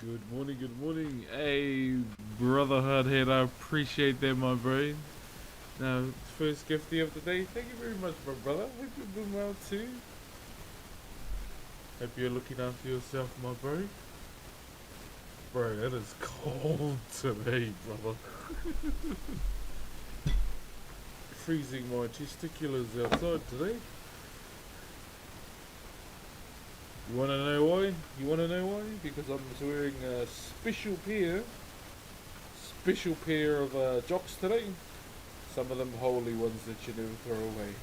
Good morning, good morning. Hey, brotherhood head, I appreciate that, my bro. Now, first gifty of the day. Thank you very much, my brother. Hope you've been well too. Hope you're looking after yourself, my bro. Bro, it is cold today, brother. Freezing my testiculars outside today. You wanna know why? You wanna know why? Because I'm wearing a special pair of jocks today. Some of them holy ones that you never throw away.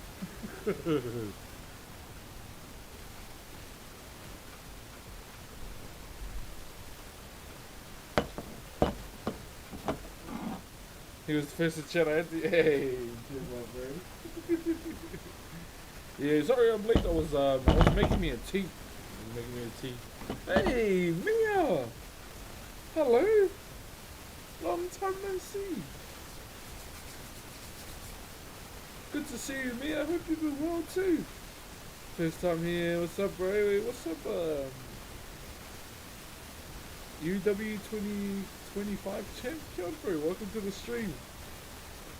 He was the first to chat. Hey, cheers, my friend. Yeah, sorry I'm late. I was making me a tea. Hey, Mia. Hello. Long time no see. Good to see you, Mia. I hope you've been well too. First time here. What's up, bro? What's up, UW 2025 champion, bro? Welcome to the stream.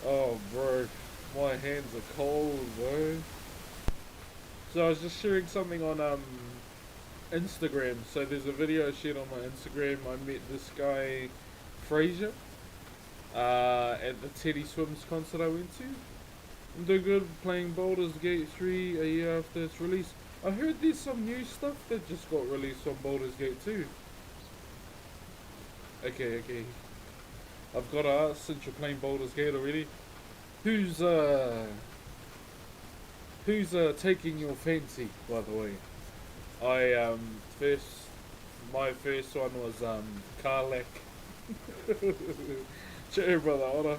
Oh, bro. My hands are cold, bro. So I was just sharing something on Instagram. So there's a video I shared on my Instagram. I met this guy, Fraser, at the Teddy Swims concert I went to. I'm doing good, playing Baldur's Gate 3 a year after its release. I heard there's some new stuff that just got released on Baldur's Gate 2. Okay. I've got to ask, since you're playing Baldur's Gate already, who's taking your fancy, by the way? My first one was Karlak. Cheer, brother, honor.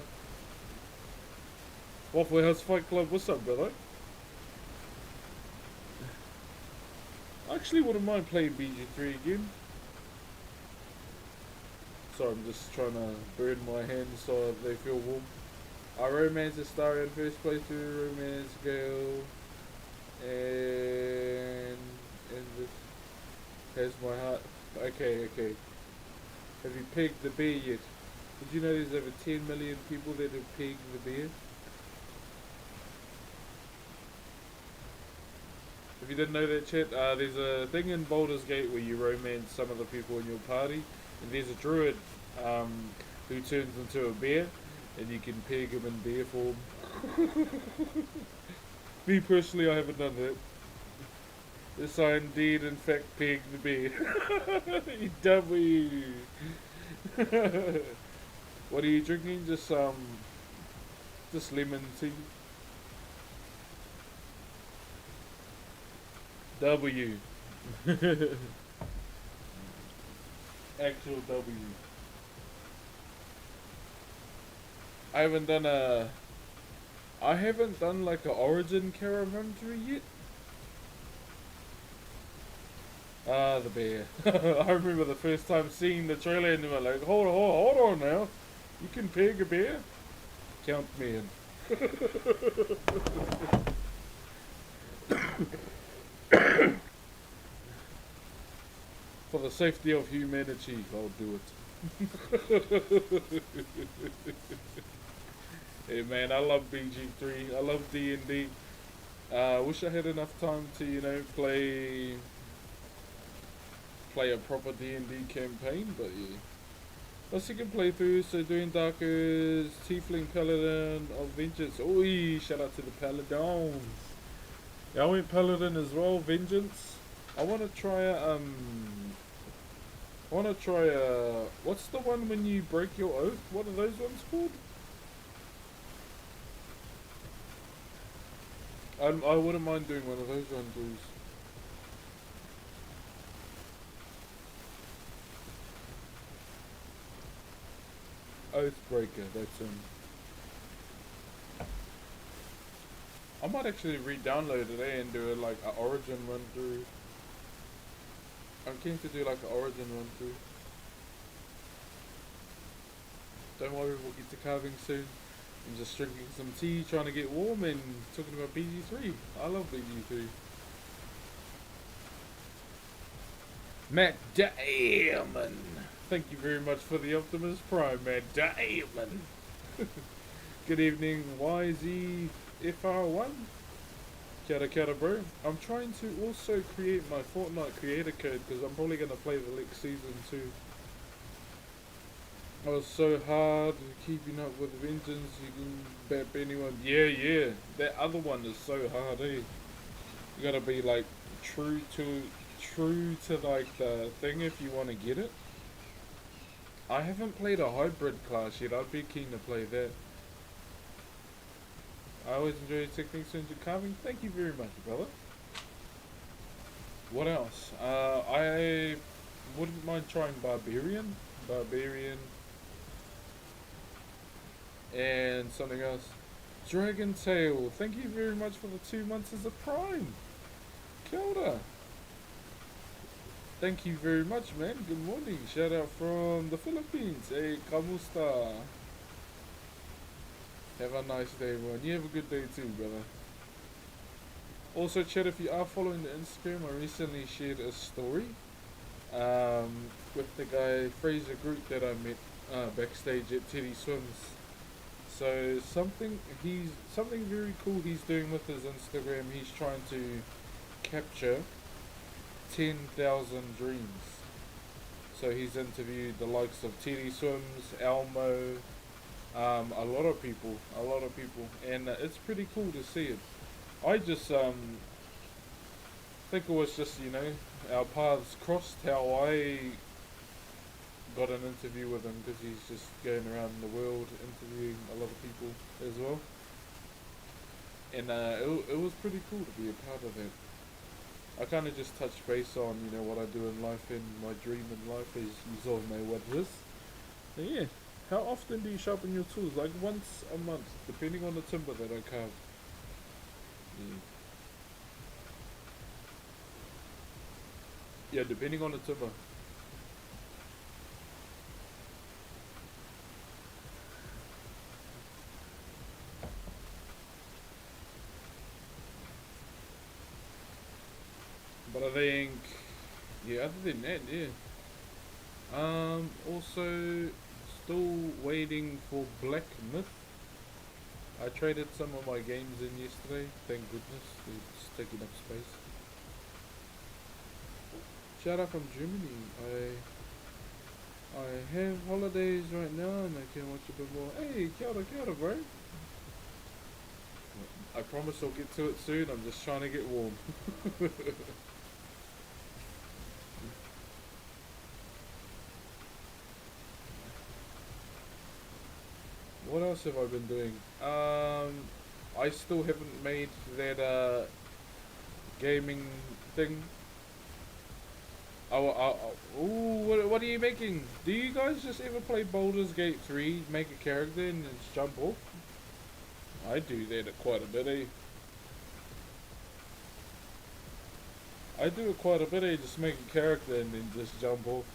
Waffle House Fight Club, what's up, brother? I actually wouldn't mind playing BG3 again. Sorry, I'm just trying to burn my hands so they feel warm. I romance a star in first place through romance girl, and this has my heart. Okay. Have you pegged the bear yet? Did you know there's over 10 million people that have pegged the bear? If you didn't know that, chat, there's a thing in Baldur's Gate where you romance some of the people in your party, and there's a druid who turns into a bear, and you can peg him in bear form. Me personally, I haven't done that. Yes, I indeed, in fact, peg the bear. W. What are you drinking? Just lemon tea. W. Actual W. I haven't done like an origin caravan through yet. The bear. I remember the first time seeing the trailer and they were like, hold on now. You can peg a bear? Count me in. For the safety of humanity, I'll do it. Hey man, I love BG3. I love D&D. Wish I had enough time to, play a proper D&D campaign, but yeah. My second playthrough, so doing Darkers, Tiefling Paladin of Vengeance. Oi, shout out to the Paladins. Yeah, I went Paladin as well, Vengeance. I want to try what's the one when you break your oath? What are those ones called? I wouldn't mind doing one of those ones. Oathbreaker, that's I might actually re-download it and do it like an origin run through. I'm keen to do like an origin run through. Don't worry, we'll get to carving soon. I'm just drinking some tea, trying to get warm, and talking about BG3. I love BG3. Matt Damon. Thank you very much for the Optimus Prime, man. Damn, man. Good evening, YZFR1. Kia ora, bro. I'm trying to also create my Fortnite creator code because I'm probably going to play the next season too. I was so hard keeping up with Vengeance, you can bap anyone. Yeah. That other one is so hard, eh? You gotta be like true to like the thing if you want to get it. I haven't played a hybrid class yet. I'd be keen to play that. I always enjoy techniques into carving. Thank you very much, brother. What else? I wouldn't mind trying Barbarian, and something else. Dragon Tail. Thank you very much for the 2 months as a Prime. Kia ora. Thank you very much, man. Good morning. Shout out from the Philippines. Hey, kamusta? Have a nice day, everyone. You have a good day too, brother. Also, chat, if you are following the Instagram, I recently shared a story with the guy Fraser Group that I met backstage at Teddy Swims. So something very cool he's doing with his Instagram. He's trying to capture 10,000 dreams. So he's interviewed the likes of Teddy Swims, Elmo, a lot of people, and it's pretty cool to see it. I just think it was just, our paths crossed, how I got an interview with him, because he's just going around the world interviewing a lot of people as well. And it was pretty cool to be a part of that. I kind of just touched base on, what I do in life, and my dream in life, as you all know what it is. And yeah, how often do you sharpen your tools? Like once a month, depending on the timber that I carve. Yeah, depending on the timber. But I think, yeah, other than that, yeah. Also, still waiting for Black Myth. I traded some of my games in yesterday, thank goodness, it's taking up space. Shout out from Germany. I have holidays right now and I can watch a bit more. Hey, kia ora, bro. I promise I'll get to it soon, I'm just trying to get warm. What else have I been doing? I still haven't made that gaming thing. What are you making? Do you guys just ever play Baldur's Gate 3, make a character and just jump off? I do that quite a bit, eh? I do it quite a bit, eh? Just make a character and then just jump off.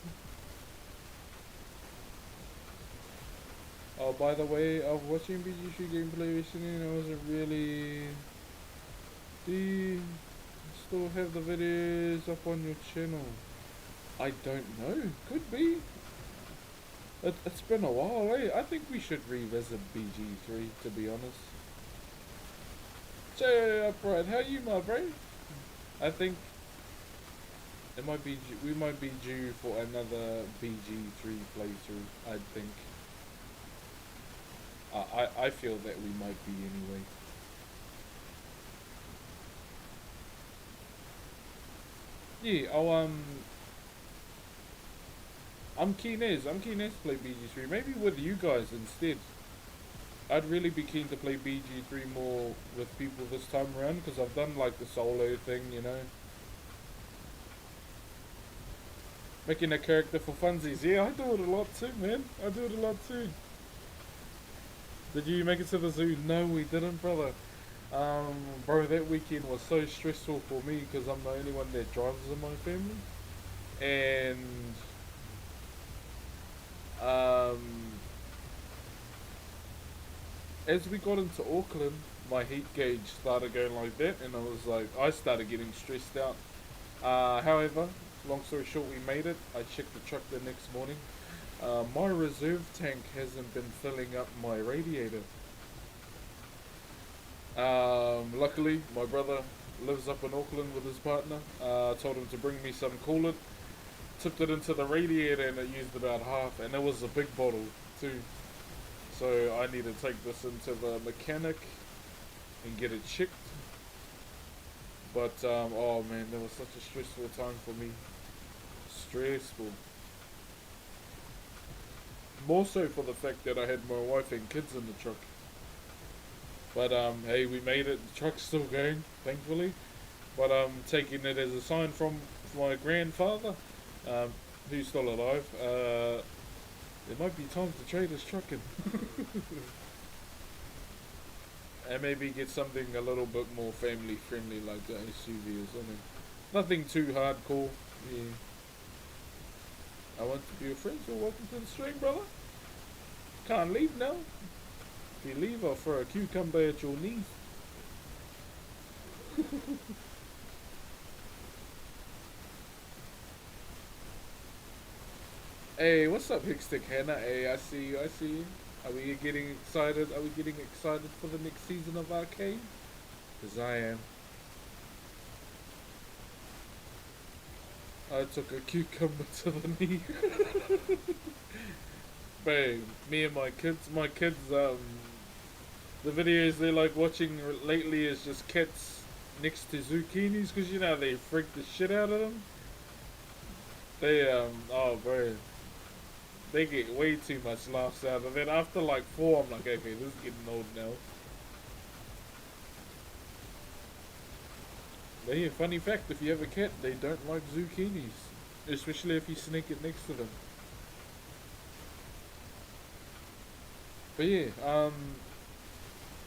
Oh, by the way, I was watching BG3 gameplay recently and I wasn't really... Do you still have the videos up on your channel? I don't know. Could be. It's been a while, eh? I think we should revisit BG3, to be honest. So, Brad, how are you, my bro? I think it might be we might be due for another BG3 playthrough, I think. I feel that we might be anyway. Yeah, I'm keen as to play BG3. Maybe with you guys instead. I'd really be keen to play BG3 more with people this time around, because I've done like the solo thing, Making a character for funsies. Yeah, I do it a lot too, man. I do it a lot too. Did you make it to the zoo? No, we didn't, brother. Bro, that weekend was so stressful for me because I'm the only one that drives in my family. And as we got into Auckland, my heat gauge started going like that, and I started getting stressed out. However, long story short, we made it. I checked the truck the next morning. My reserve tank hasn't been filling up my radiator. Luckily, my brother lives up in Auckland with his partner. Told him to bring me some coolant. Tipped it into the radiator and it used about half, and it was a big bottle too. So I need to take this into the mechanic and get it checked. But oh man, that was such a stressful time for me. Stressful. More so for the fact that I had my wife and kids in the truck. But hey, we made it. The truck's still going, thankfully. But I'm taking it as a sign from my grandfather, um, who's still alive. It might be time to trade his truck in. And maybe get something a little bit more family friendly like the SUV or something. Nothing too hardcore. Yeah. I want to be your friend, so welcome to the stream, brother. Can't leave now. If you leave, I'll throw a cucumber at your knees. Hey, what's up, Hickstick Hannah? Hey, I see you, I see you. Are we getting excited? Are we getting excited for the next season of Arcade? Because I am. I took a cucumber to the knee. Bang, me and my kids, the videos they like watching lately is just cats next to zucchinis, because you know they freak the shit out of them. They, oh bro, they get way too much laughs out of it. After like 4, I'm like, okay, this is getting old now. But yeah, funny fact, if you have a cat, they don't like zucchinis. Especially if you sneak it next to them. But yeah,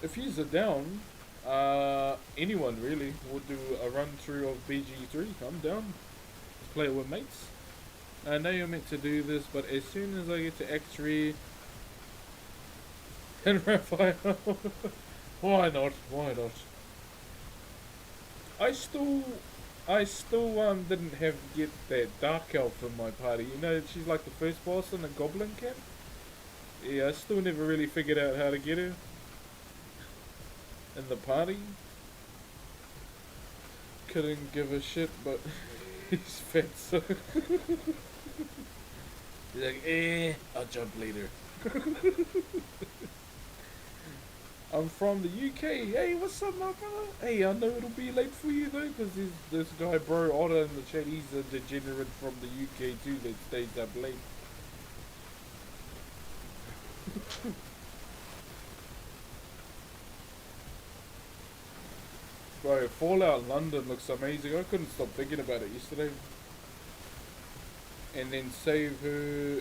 if you're down, anyone really would do a run through of BG3. I'm down. Play it with mates. I know you're meant to do this, but as soon as I get to X3 and Raphael, why not? Why not? I still didn't have get that dark elf in my party. You know, she's like the first boss in the goblin camp. Yeah, I still never really figured out how to get her in the party. Couldn't give a shit, but he's fat, so he's like, I'll jump later. I'm from the UK. Hey, what's up, my brother? Hey, I know it'll be late for you though, because this guy, bro, Otter in the chat, he's a degenerate from the UK too that stays up late. Bro, Fallout London looks amazing. I couldn't stop thinking about it yesterday. And then save her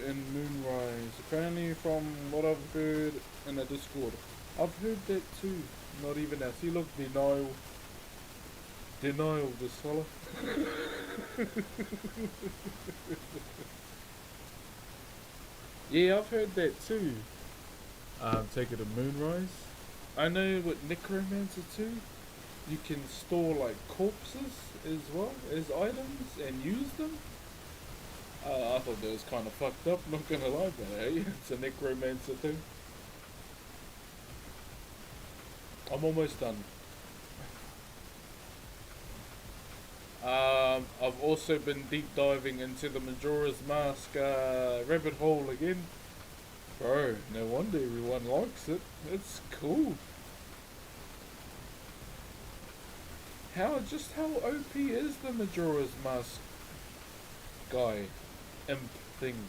in Moonrise. Apparently, from what I've heard in the Discord, I've heard that too. Not even now. See, look, denial. Denial, this fella. Yeah, I've heard that too. Take it to Moonrise. I know with Necromancer too, you can store like corpses as well as items and use them. I thought that was kind of fucked up, not gonna lie, but hey, it's a Necromancer thing. I'm almost done. I've also been deep diving into the Majora's Mask rabbit hole again. Bro, no wonder everyone likes it. It's cool. How OP is the Majora's Mask guy? Imp thing.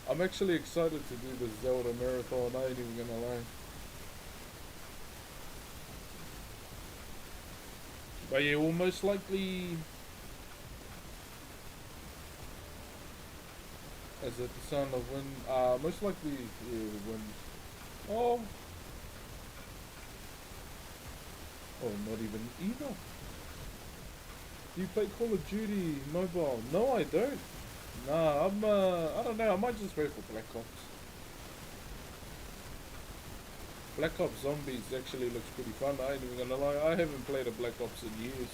I'm actually excited to do the Zelda marathon, I ain't even gonna lie. But yeah, we'll most likely... Is it the Son of Wind? Most likely, yeah, Wind. Oh! Oh, not even either. Do you play Call of Duty mobile? No, I don't. Nah, I don't know, I might just wait for Black Ops. Black Ops Zombies actually looks pretty fun, I ain't even gonna lie. I haven't played a Black Ops in years.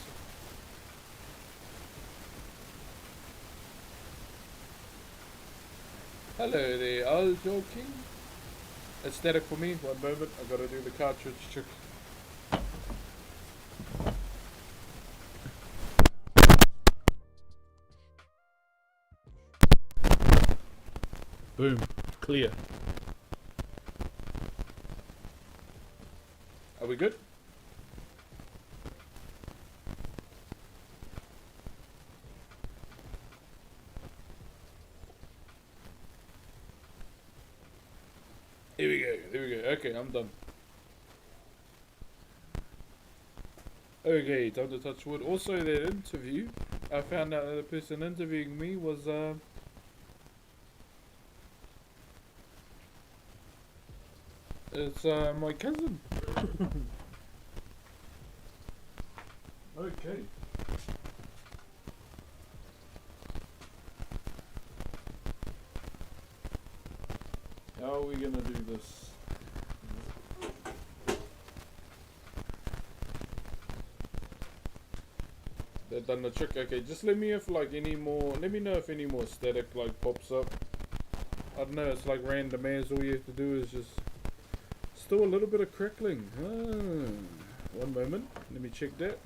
Hello there, I was joking. Aesthetic for me. One moment, I gotta do the cartridge trick. Boom, clear. Are we good? Here we go, there we go. Okay, I'm done. Okay, time to touch wood. Also, that interview, I found out that the person interviewing me was, it's, my cousin. Okay. How are we gonna do this? They've done the trick. Okay, just let me know if like any more. Let me know if any more static like pops up. I don't know. It's like random as. All you have to do is just still a little bit of crackling. One moment. Let me check that.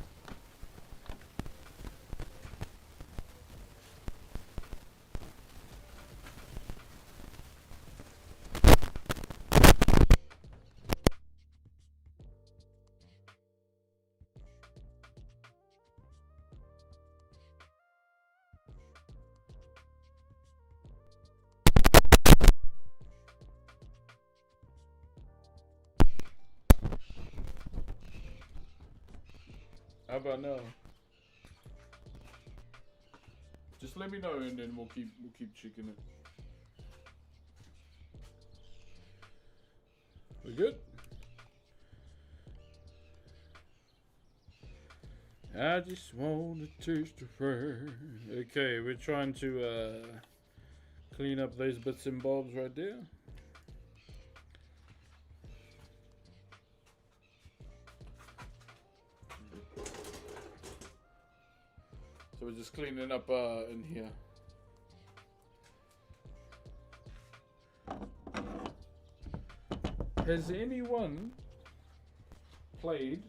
How about now? Just let me know and then we'll keep checking it. We good? I just want to taste the fire. Okay, we're trying to clean up those bits and bobs right there. So we're just cleaning up in here. Has anyone played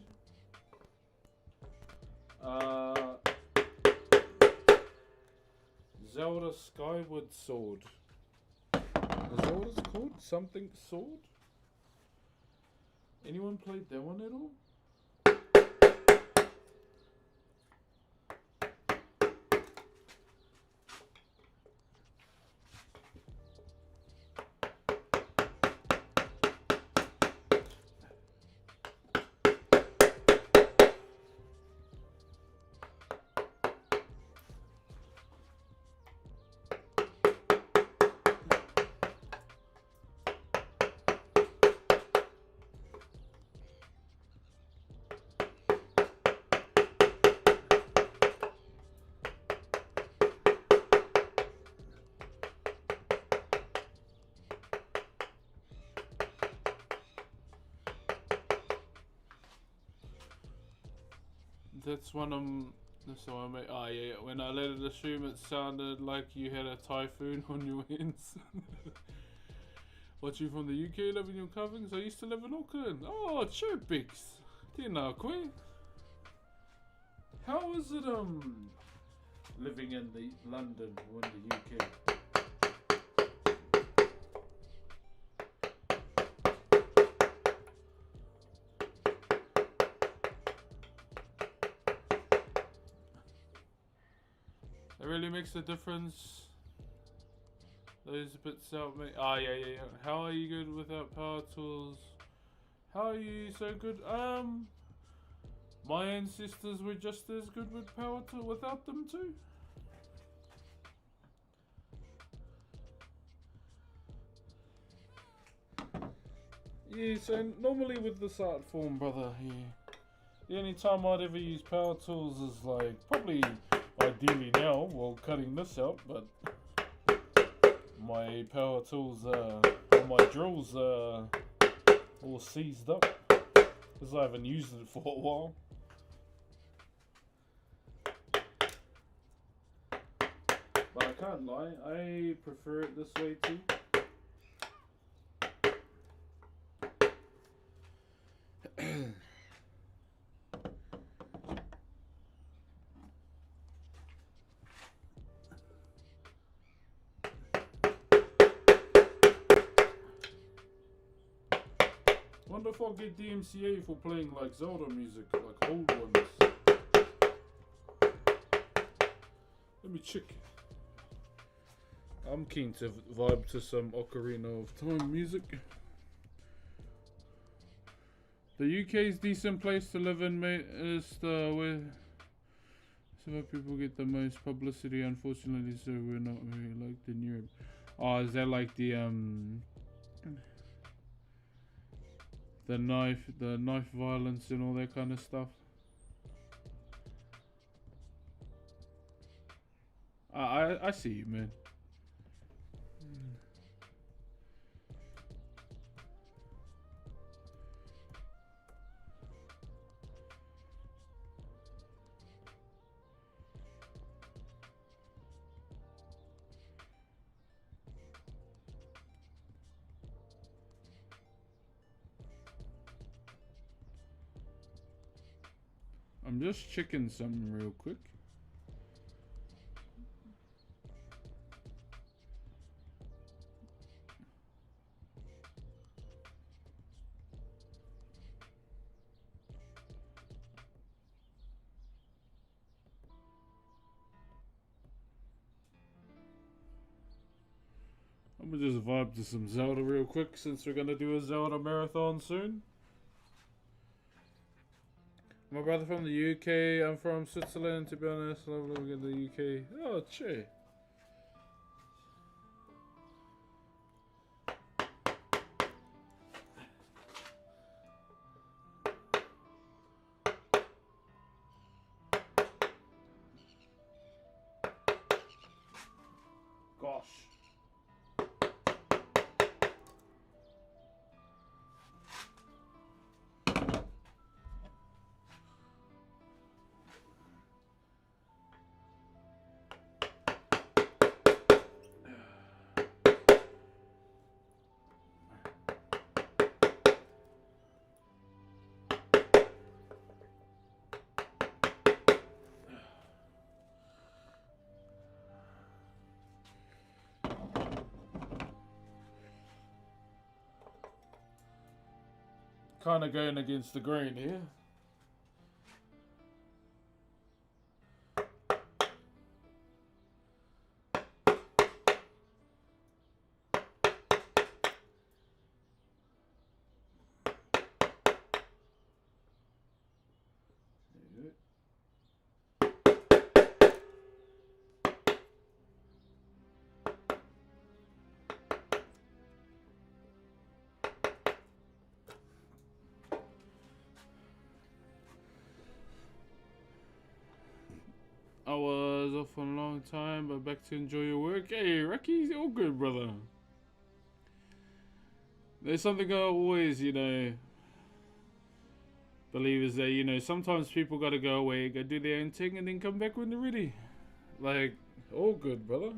Zelda Skyward Sword? Is that what it's called? Something Sword? Anyone played that one at all? That's one of them. That's the one. Oh yeah, when I let it assume, it sounded like you had a typhoon on your hands. Watching from the UK, living in your coverings. I used to live in Auckland. Oh, Chopix. Tēnā koe. How is it living in the London or in the UK? It really makes a difference. Those bits out, mate. Ah, yeah. How are you good without power tools? How are you so good? My ancestors were just as good with power tools without them too. Yeah, so normally with this art form, brother, yeah, the only time I'd ever use power tools is like probably ideally now, well, cutting this out, but my power tools, my drills all seized up because I haven't used it for a while. But I can't lie, I prefer it this way too. wonder if I'll get DMCA for playing like Zelda music, like old ones. Let me check. I'm keen to vibe to some Ocarina of Time music. The UK's decent place to live in, mate. Is where some of people get the most publicity, unfortunately, so we're not very liked in Europe. Oh, is that like the knife violence and all that kind of stuff? I see you, man. I'm just checking something real quick. I'm gonna just vibe to some Zelda real quick since we're gonna do a Zelda marathon soon. My brother from the UK, I'm from Switzerland, to be honest. I love living in the UK. Oh, che. Gosh. Kind of going against the grain here. I was off for a long time, but back to enjoy your work. Hey, Rocky's all good, brother. There's something I always, believe is that, sometimes people gotta go away, go do their own thing, and then come back when they're ready. Like, all good, brother.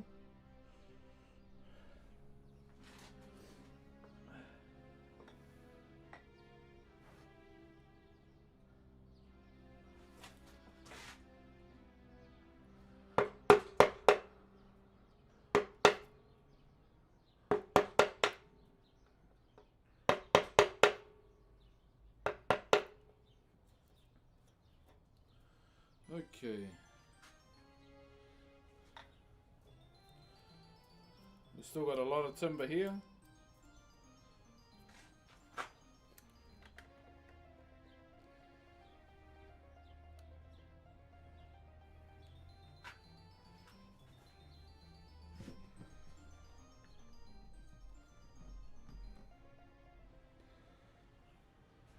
Okay. We still got a lot of timber here.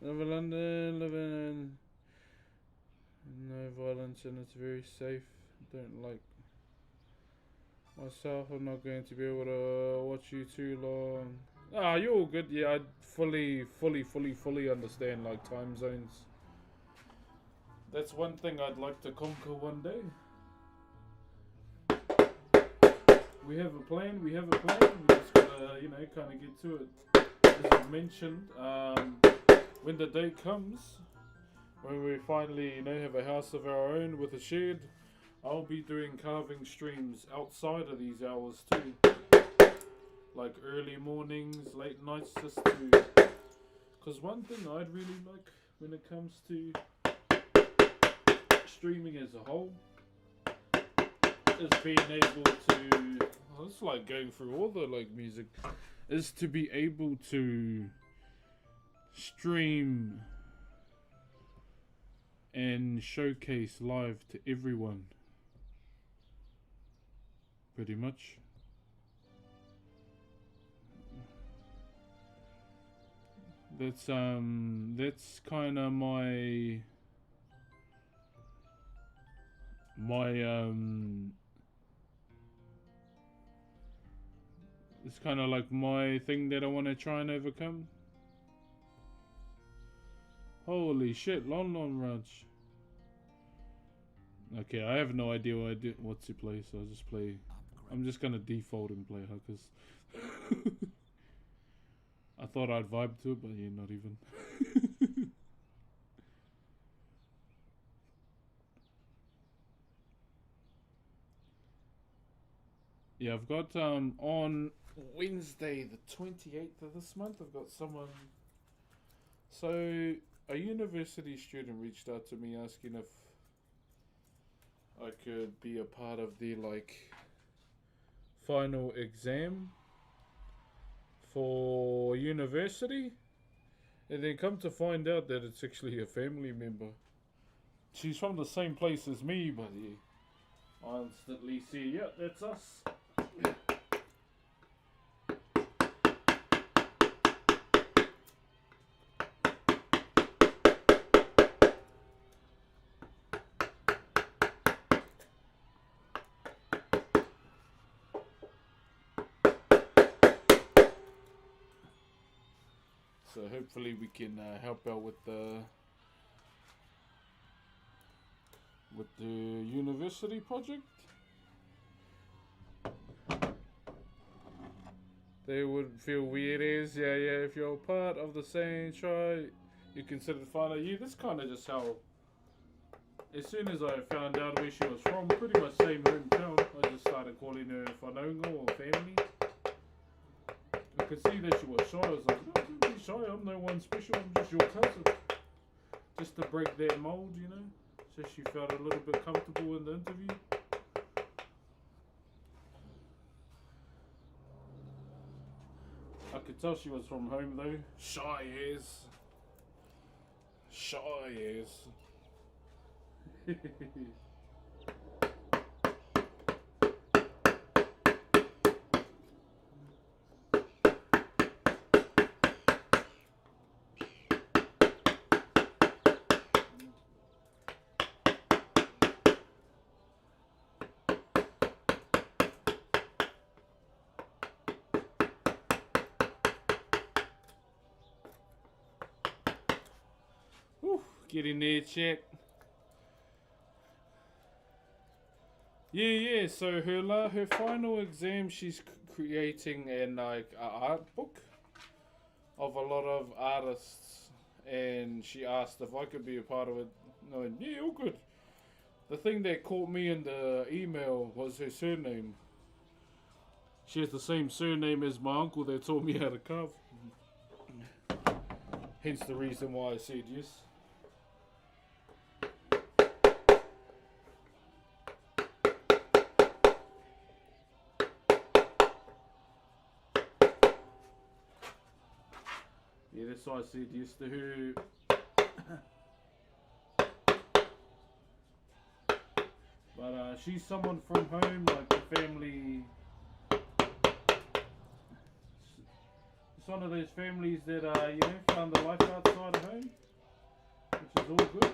Live in London, living in no violence, and it's very safe. Don't like myself. I'm not going to be able to watch you too long. Ah, you're all good. Yeah, I fully understand like time zones. That's one thing I'd like to conquer one day. We have a plan. We just gotta, kind of get to it. As I mentioned, when the day comes, when we finally, have a house of our own with a shed, I'll be doing carving streams outside of these hours too. Like early mornings, late nights, just to Because one thing I'd really like when it comes to streaming as a whole is being able to, well, it's like going through all the like music, is to be able to stream and showcase live to everyone, pretty much. That's kind of my it's kind of like my thing that I want to try and overcome. Holy shit, Lon Ranch. Okay, I have no idea what to play, so I'll just play. I'm just gonna default and play Huckers. I thought I'd vibe to it, but yeah, not even. Yeah, I've got on Wednesday the 28th of this month, I've got someone. So a university student reached out to me asking if I could be a part of the like final exam for university, and then come to find out that it's actually a family member. She's from the same place as me, but yeah, I instantly see, yeah, that's us. So hopefully we can help out with the university project. They would feel weird as, yeah, if you're part of the same tribe, you consider final. Yeah, that's kind of just how, as soon as I found out where she was from, pretty much same hometown, I just started calling her whanaunga or family. I could see that she was shy. I was like, no, don't be shy, I'm no one special, I'm just your cousin. Just to break that mold, you know, so she felt a little bit comfortable in the interview. I could tell she was from home though. Shy as. Whew, get in there, chat. Yeah. So her final exam, she's creating an art book of a lot of artists, and she asked if I could be a part of it. No, yeah, all good. The thing that caught me in the email was her surname. She has the same surname as my uncle that taught me how to carve. Hence the reason why I said yes. Yeah, that's why I said yes to her. But she's someone from home, like the family. It's one of those families that found the life outside of home, which is all good.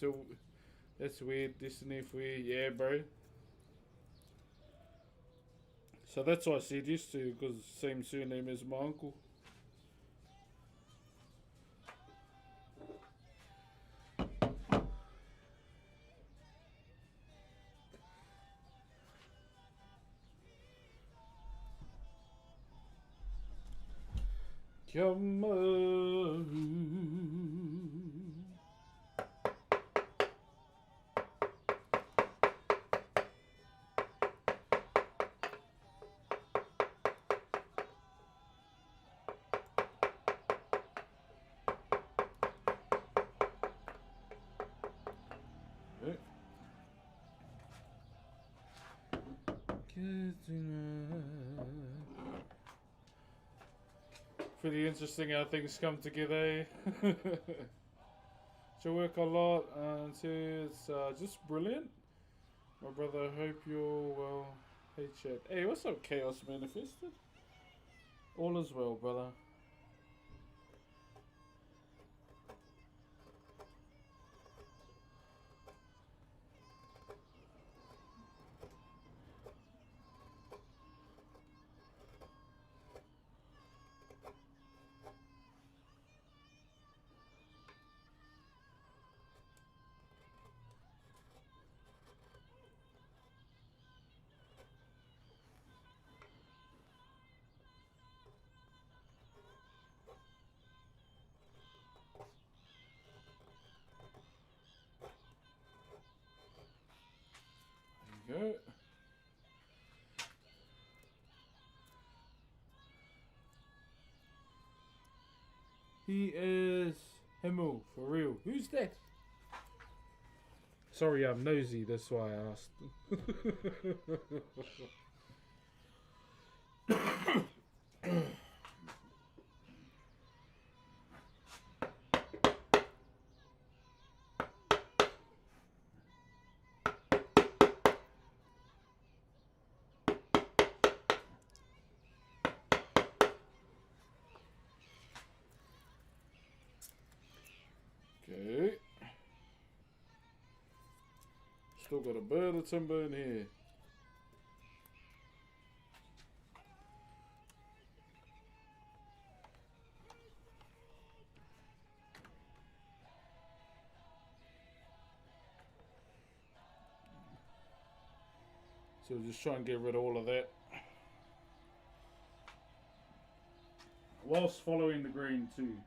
So that's weird, destiny for you, yeah, bro. So that's what I said yes to, because same surname as my uncle. Come on. Pretty interesting how things come together. She'll work a lot until it's just brilliant. My brother, I hope you're well. Hey, chat. Hey, what's up, Chaos Manifested? All is well, brother. There you go. He is Himmel, for real. Who's that? Sorry, I'm nosy, that's why I asked. Okay. Still got a bit of timber in here. So we'll just try and get rid of all of that. Whilst following the green too.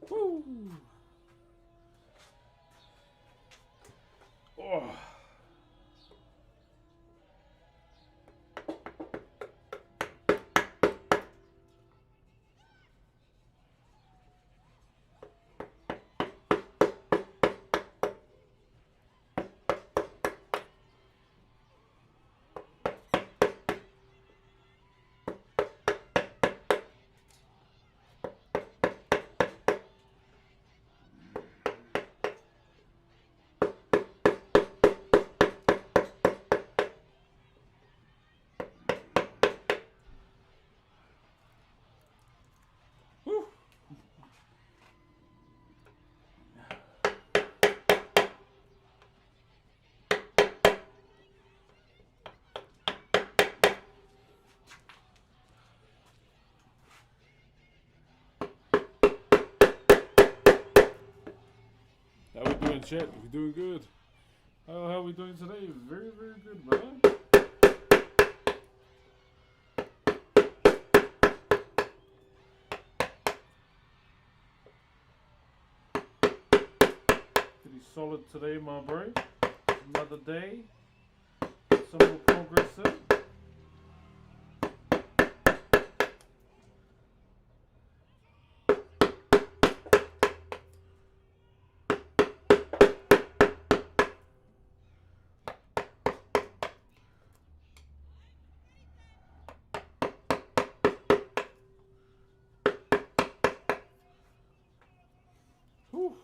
Woo! Oh. How we doing, chat? We doing good. How are we doing today? Very, very good, brother. Pretty solid today, my bro. Another day. Some more progress in. Whew.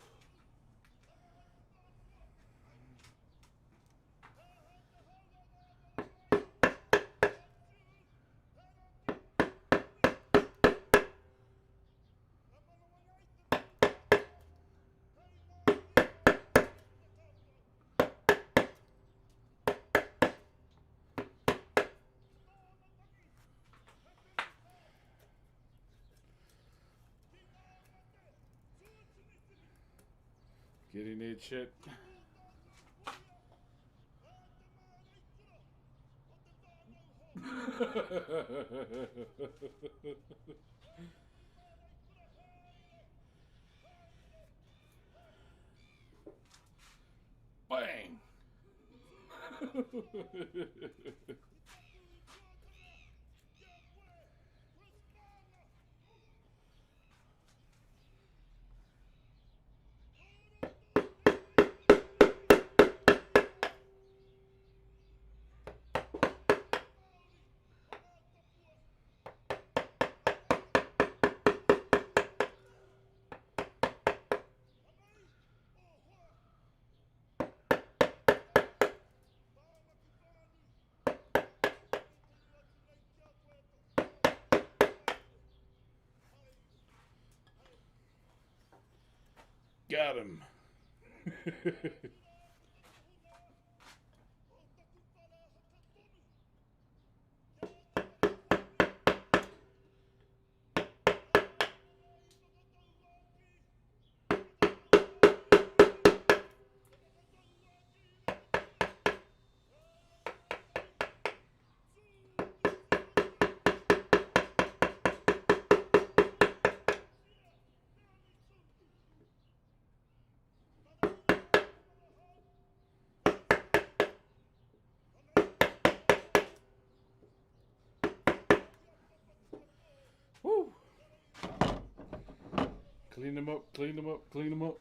Get in there, chat. Got him. Woo! Clean them up, clean them up, clean them up.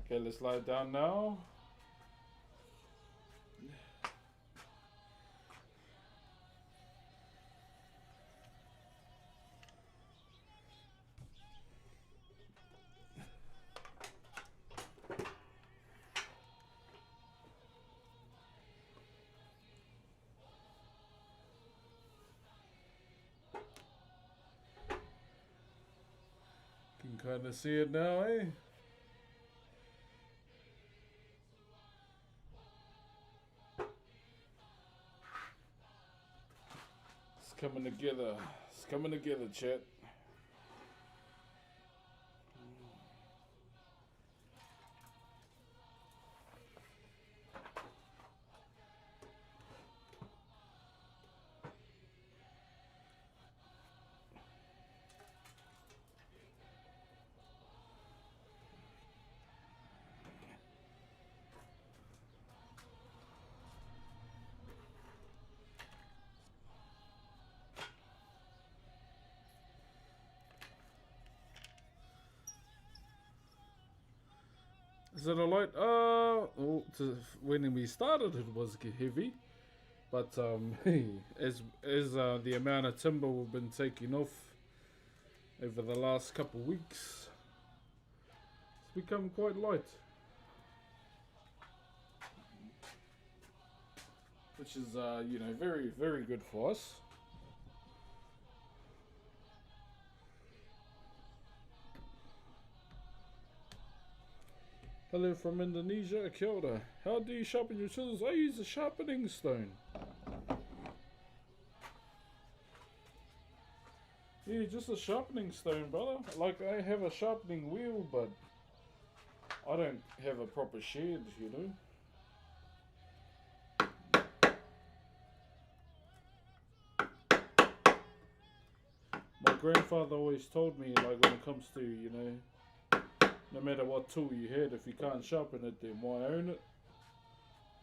Okay, let's lie down now. Can kind of see it now, eh? It's coming together. It's coming together, chat. Is it a light? When we started, it was heavy, but as the amount of timber we've been taking off over the last couple of weeks, it's become quite light, which is very, very good for us. Hello from Indonesia, kia ora. How do you sharpen your chisels? I use a sharpening stone. Yeah, just a sharpening stone, brother. Like, I have a sharpening wheel, but I don't have a proper shed, you know. My grandfather always told me, like, when it comes to, you know, no matter what tool you had, if you can't sharpen it, then why own it?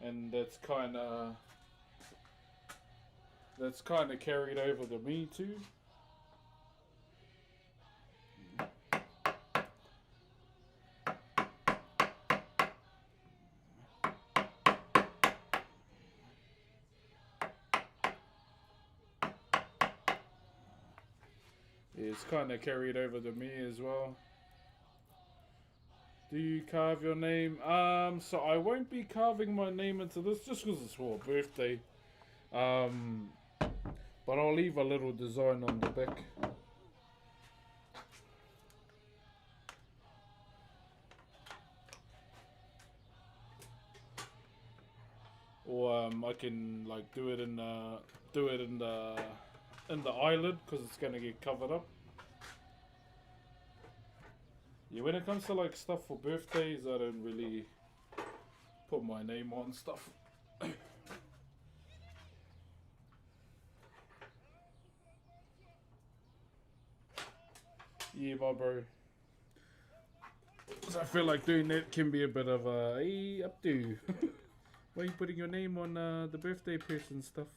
And that's kind of carried over to me too. It's kind of carried over to me as well. Do you carve your name? So I won't be carving my name into this just because it's for a birthday. But I'll leave a little design on the back. Or I can like do it in the eyelid because it's gonna get covered up. Yeah, when it comes to like stuff for birthdays, I don't really put my name on stuff. Yeah, my bro. So I feel like doing that can be a bit of a up to. Why are you putting your name on the birthday person stuff?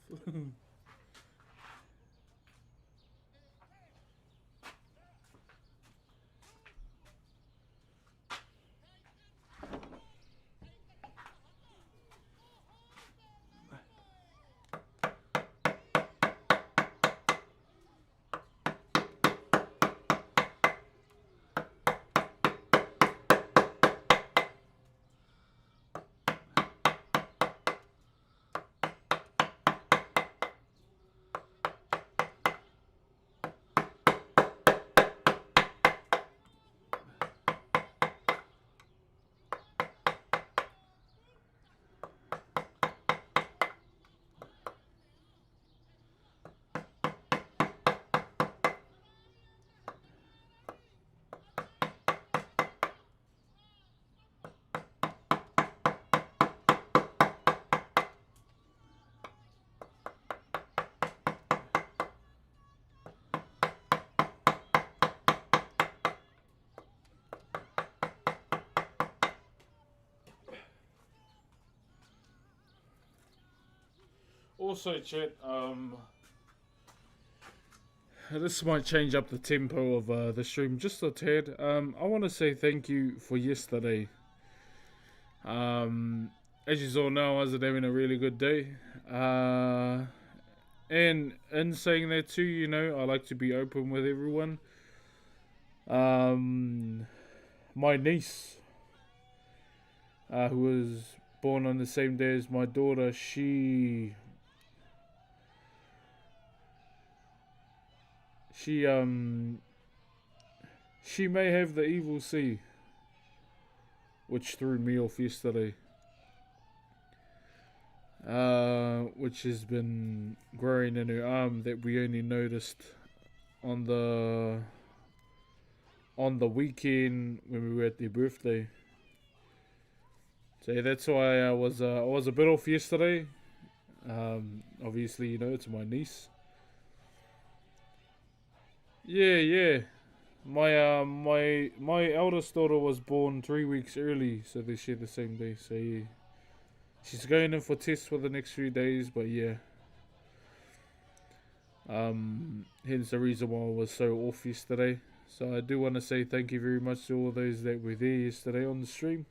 Also, chat, this might change up the tempo of the stream just a tad. I want to say thank you for yesterday. As you all know, I wasn't having a really good day. And in saying that too, you know, I like to be open with everyone. My niece, who was born on the same day as my daughter, she may have the evil C, which threw me off yesterday. Which has been growing in her arm that we only noticed on the weekend when we were at their birthday. So that's why I was a bit off yesterday. Obviously, you know, it's my niece. Yeah. My eldest daughter was born 3 weeks early, so they share the same day. So yeah, she's going in for tests for the next few days. But yeah, hence the reason why I was so off yesterday. So I do want to say thank you very much to all those that were there yesterday on the stream.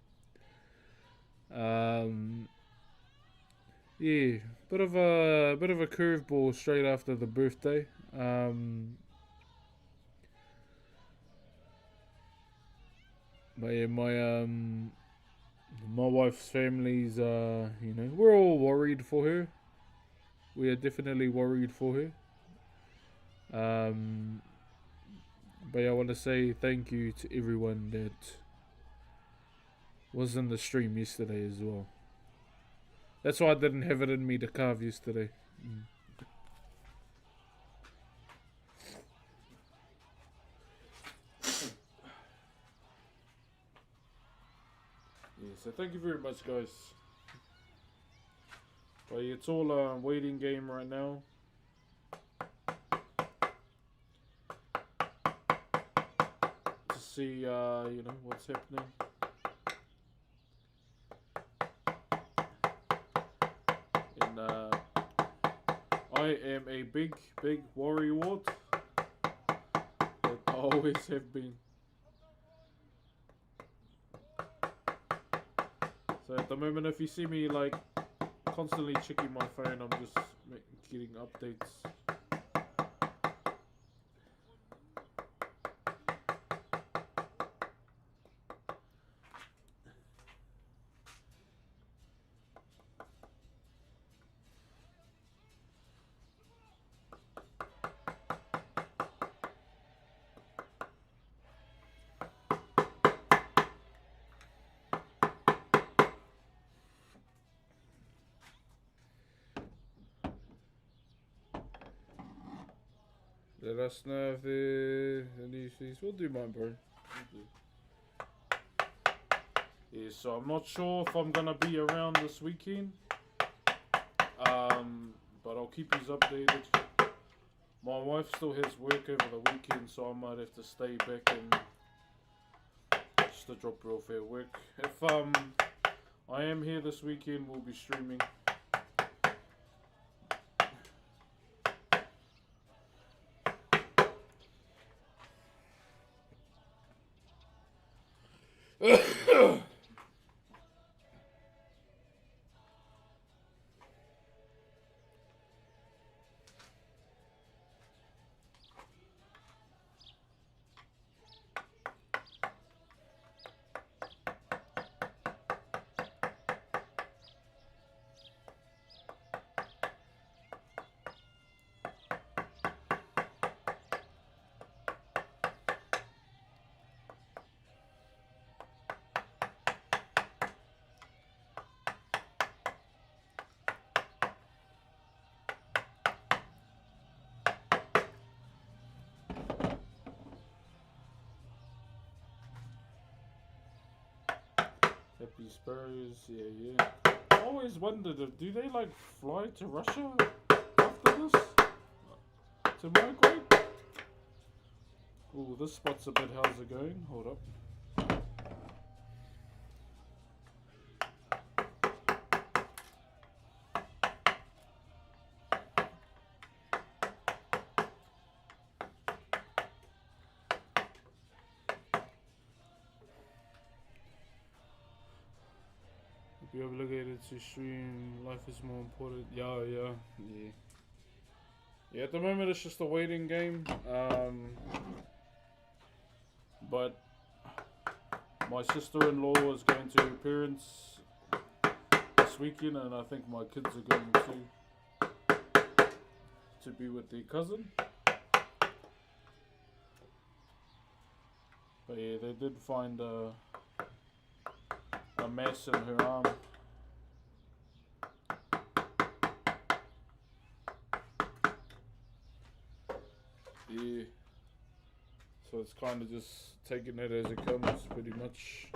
Yeah, bit of a curveball straight after the birthday. But yeah, my wife's family's you know, we're all worried for her. We are definitely worried for her. But yeah, I want to say thank you to everyone that was in the stream yesterday as well. That's why I didn't have it in me to carve yesterday. Yeah, so thank you very much, guys. But yeah, it's all a waiting game right now. To see, you know, what's happening. And I am a big worrywart. That I always have been. So at the moment, if you see me like constantly checking my phone, I'm just getting updates. Let us know if there any things. We'll do mine, bro. Yeah, so I'm not sure if I'm gonna be around this weekend. But I'll keep you updated. My wife still has work over the weekend, so I might have to stay back and just to drop her off at work. If I am here this weekend, we'll be streaming. Happy Spurs, yeah. I always wondered, do they like fly to Russia after this? To migrate? Ooh, this spot's a bit, how's it going? Hold up. Be obligated to stream. Life is more important. Yeah. At the moment it's just a waiting game. But my sister-in-law is going to her parents this weekend, and I think my kids are going to be with their cousin. But yeah, they did find a mass in her arm. Yeah. So it's kind of just taking it as it comes, pretty much.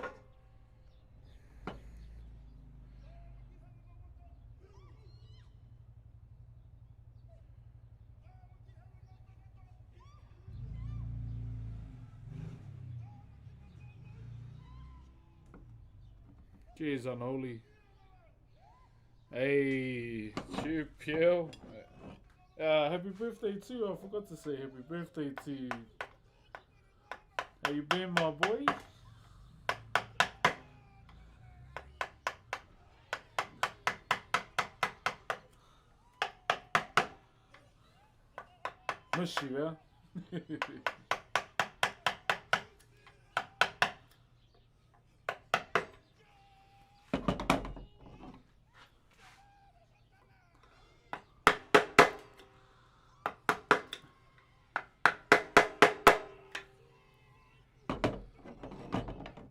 Cheers, unholy. Hey, cheer, Pierre. Happy birthday too. I forgot to say happy birthday to you. How you been, my boy? Miss you, yeah?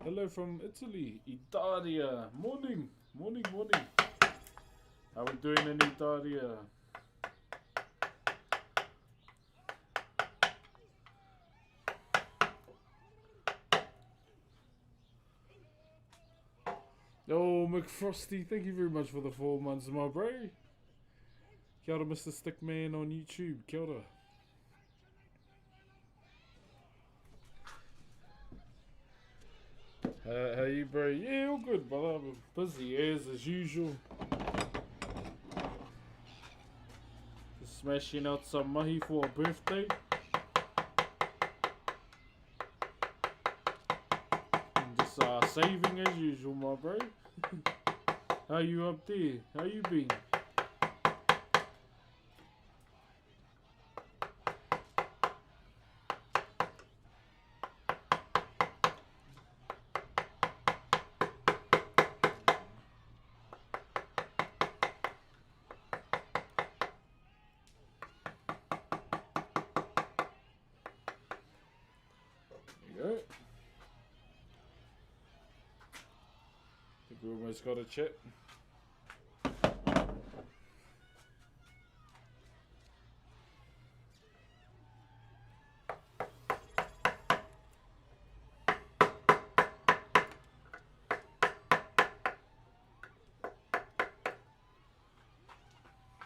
Hello from Italy, Italia. Morning. How we doing in Italia? Oh, McFrosty, thank you very much for the 4 months, my bro. Kia ora, Mr. Stickman on YouTube. Kia ora. How you, bro? Yeah, all good, brother. I'm busy as usual. Just smashing out some mahi for a birthday. And just saving as usual, my bro. How you up there? How you been? We almost got a chip.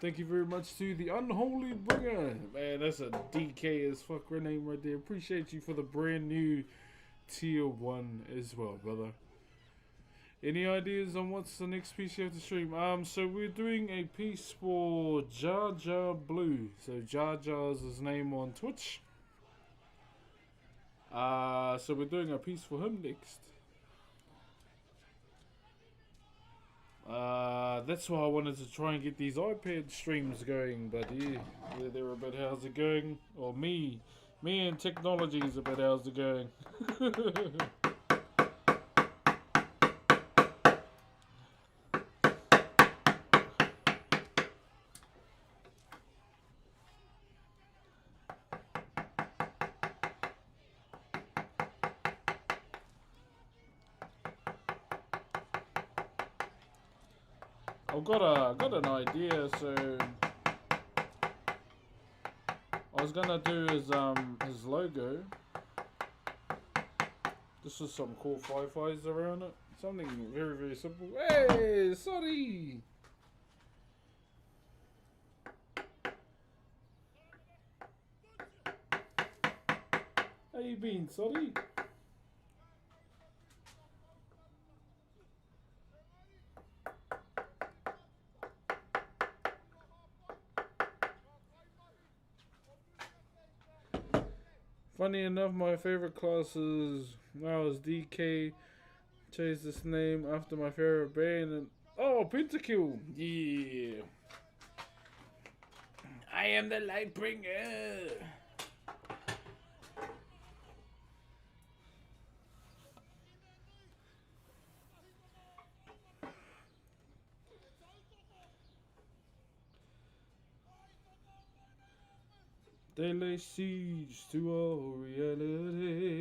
Thank you very much to the Unholy Bringer. Man, that's a DK as fuck name right there. Appreciate you for the brand new tier 1 as well, brother. Any ideas on what's the next piece you have to stream? So we're doing a piece for Jar Jar Blue. So Jar Jar's his name on Twitch. So we're doing a piece for him next. That's why I wanted to try and get these iPad streams going, but yeah, they're a bit how's it going? Or me and technology is a bit how's it going? I've got an idea, so I was gonna do his logo. This is some cool fi-fis around it. Something very, very simple. Hey, sorry. How you been, sorry? Funny enough, my favorite class is DK. Changed this name after my favorite band and Pentakill. Yeah. I am the Lightbringer. They lay siege to our reality.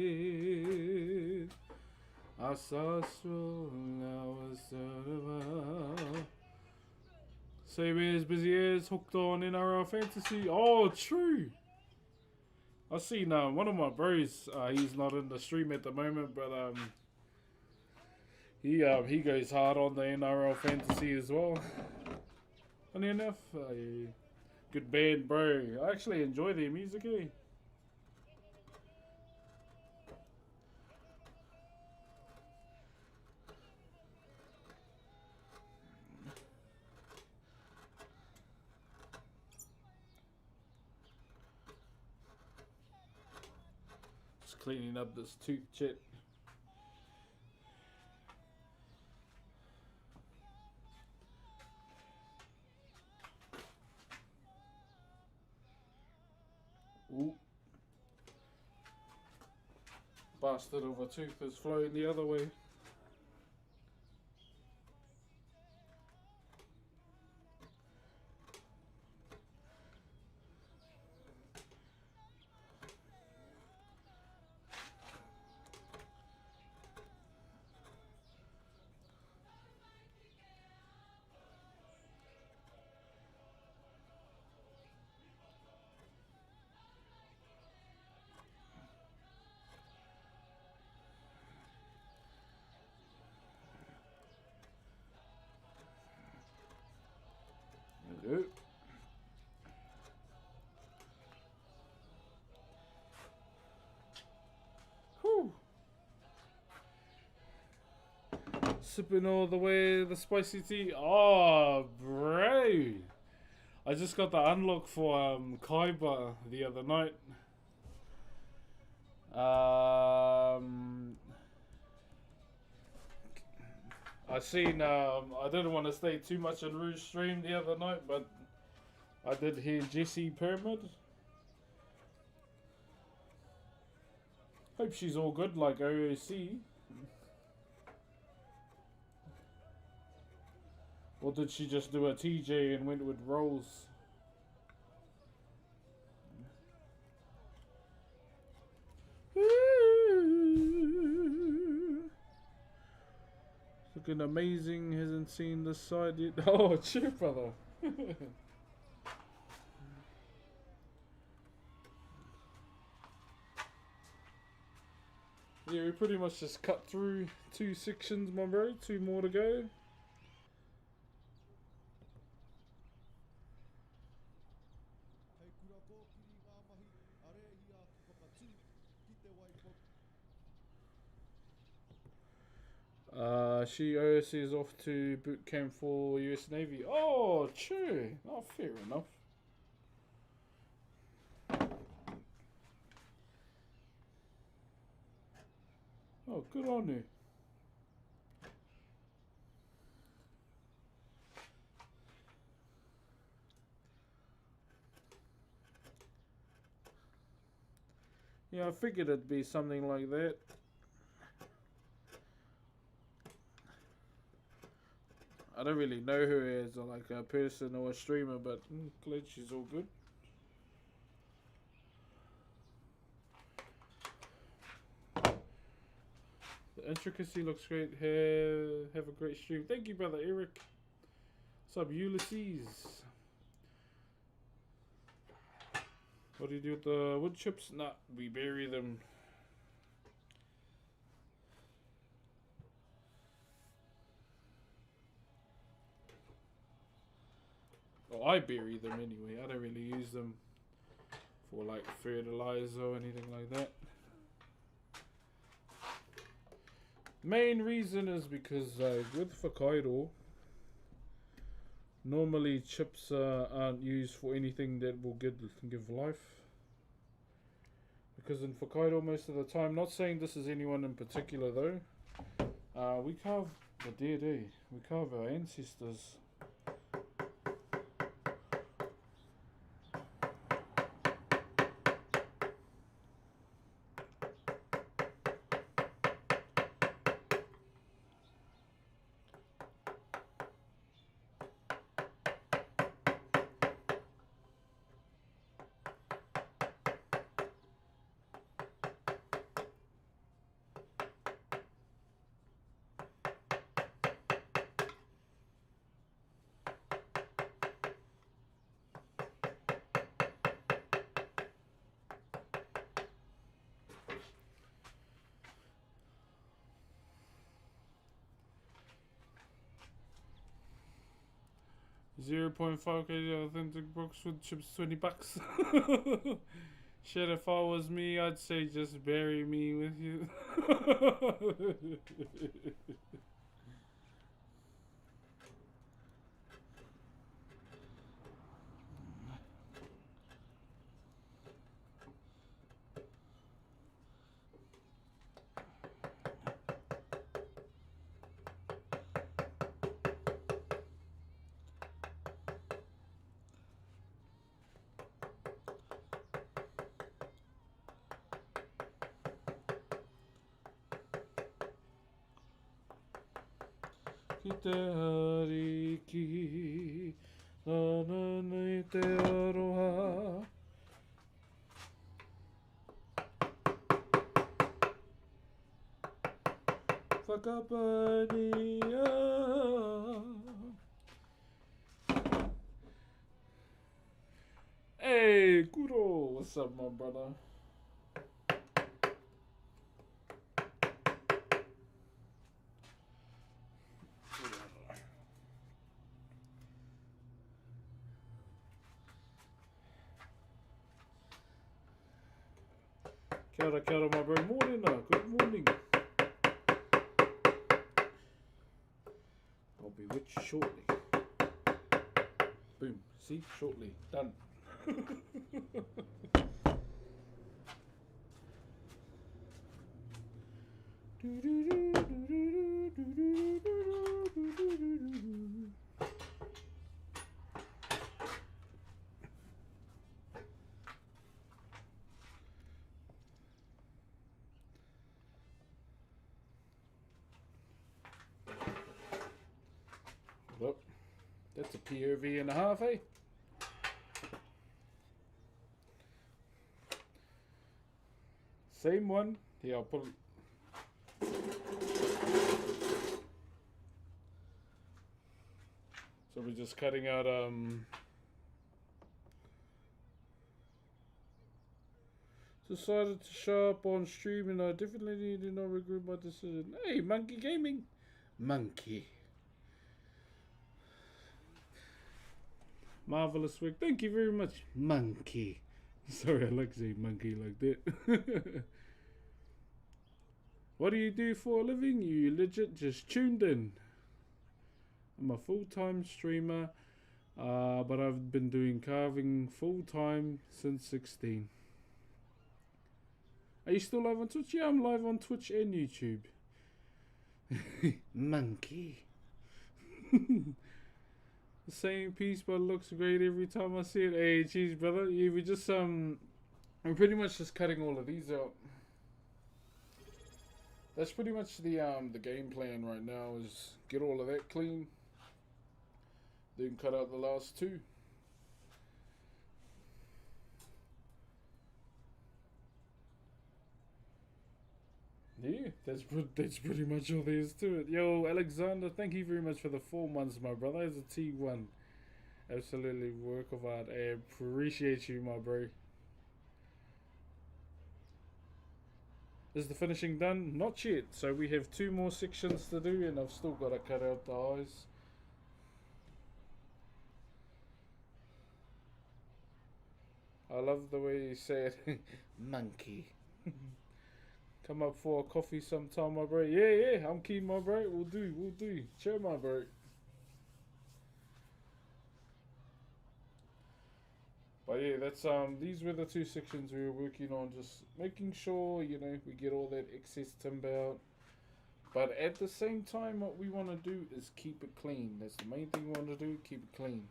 I saw strong, I was about. Same as busy as hooked on NRL fantasy. Oh, true. I seen one of my bros. He's not in the stream at the moment, but he goes hard on the NRL fantasy as well. Funny enough, good band, bro. I actually enjoy their music, eh? Just cleaning up this tooth chip. Ooh. Bastard of a tooth is flowing the other way. There we go. Whew. Sipping all the way the spicy tea. Oh, bro. I just got the unlock for Kaiba the other night. I seen I didn't want to stay too much on Rouge stream the other night, but I did hear Jessie Pyramid. Hope she's all good like OOC. Or did she just do a TJ and went with Rolls? Looking amazing, hasn't seen the side yet. Oh, cheer, brother. Yeah, we pretty much just cut through 2 sections, my bro. 2 more to go. She overseas off to boot camp for US Navy. Oh, true. Oh, fair enough. Oh, good on you. Yeah, I figured it'd be something like that. I don't really know her as like a person or a streamer, but glad she's all good. The intricacy looks great. Have a great stream. Thank you, brother Eric. What's up, Ulysses? What do you do with the wood chips? Nah, we bury them. Well, I bury them anyway. I don't really use them for like fertilizer or anything like that. Main reason is because with Whakairo, normally chips aren't used for anything that will give life. Because in Whakairo most of the time, not saying this is anyone in particular though, we carve the dead, eh? We carve our ancestors. $0.5 kg authentic Brookswood chips, $20. Shit, if I was me, I'd say just bury me with you. Ki te hariki, nana nei te aroha. Whakapania. Hey, Kuro, what's up, my brother? Kia ora, my bro. Morning, good morning. I'll be with you shortly. Boom. See? Shortly. Done. Well, that's a POV and a half, eh? Same one. Yeah, I'll put it. So we're just cutting out decided to show up on stream and I definitely did not regret my decision. Hey, Monkey Gaming. Monkey. Marvelous work. Thank you very much, Monkey. Sorry, I like saying monkey like that. What do you do for a living? You legit just tuned in. I'm a full-time streamer, but I've been doing carving full-time since 16. Are you still live on Twitch? Yeah, I'm live on Twitch and YouTube. Monkey. The same piece, but it looks great every time I see it. Hey, geez, brother. Yeah, we just I'm pretty much just cutting all of these out. That's pretty much the game plan right now, is get all of that clean, then cut out the last two. Yeah, that's pretty much all there is to it. Yo, Alexander, thank you very much for the 4 months, my brother. As a T1, absolutely work of art. I appreciate you, my bro. Is the finishing done? Not yet. So we have 2 more sections to do, and I've still got to cut out the eyes. I love the way you say it. Monkey. Come up for a coffee sometime, my bro. Yeah, I'm keen, my bro. We'll do. Chill, my bro. But yeah, that's these were the 2 sections we were working on, just making sure, you know, we get all that excess timber out. But at the same time, what we want to do is keep it clean. That's the main thing we want to do, keep it clean.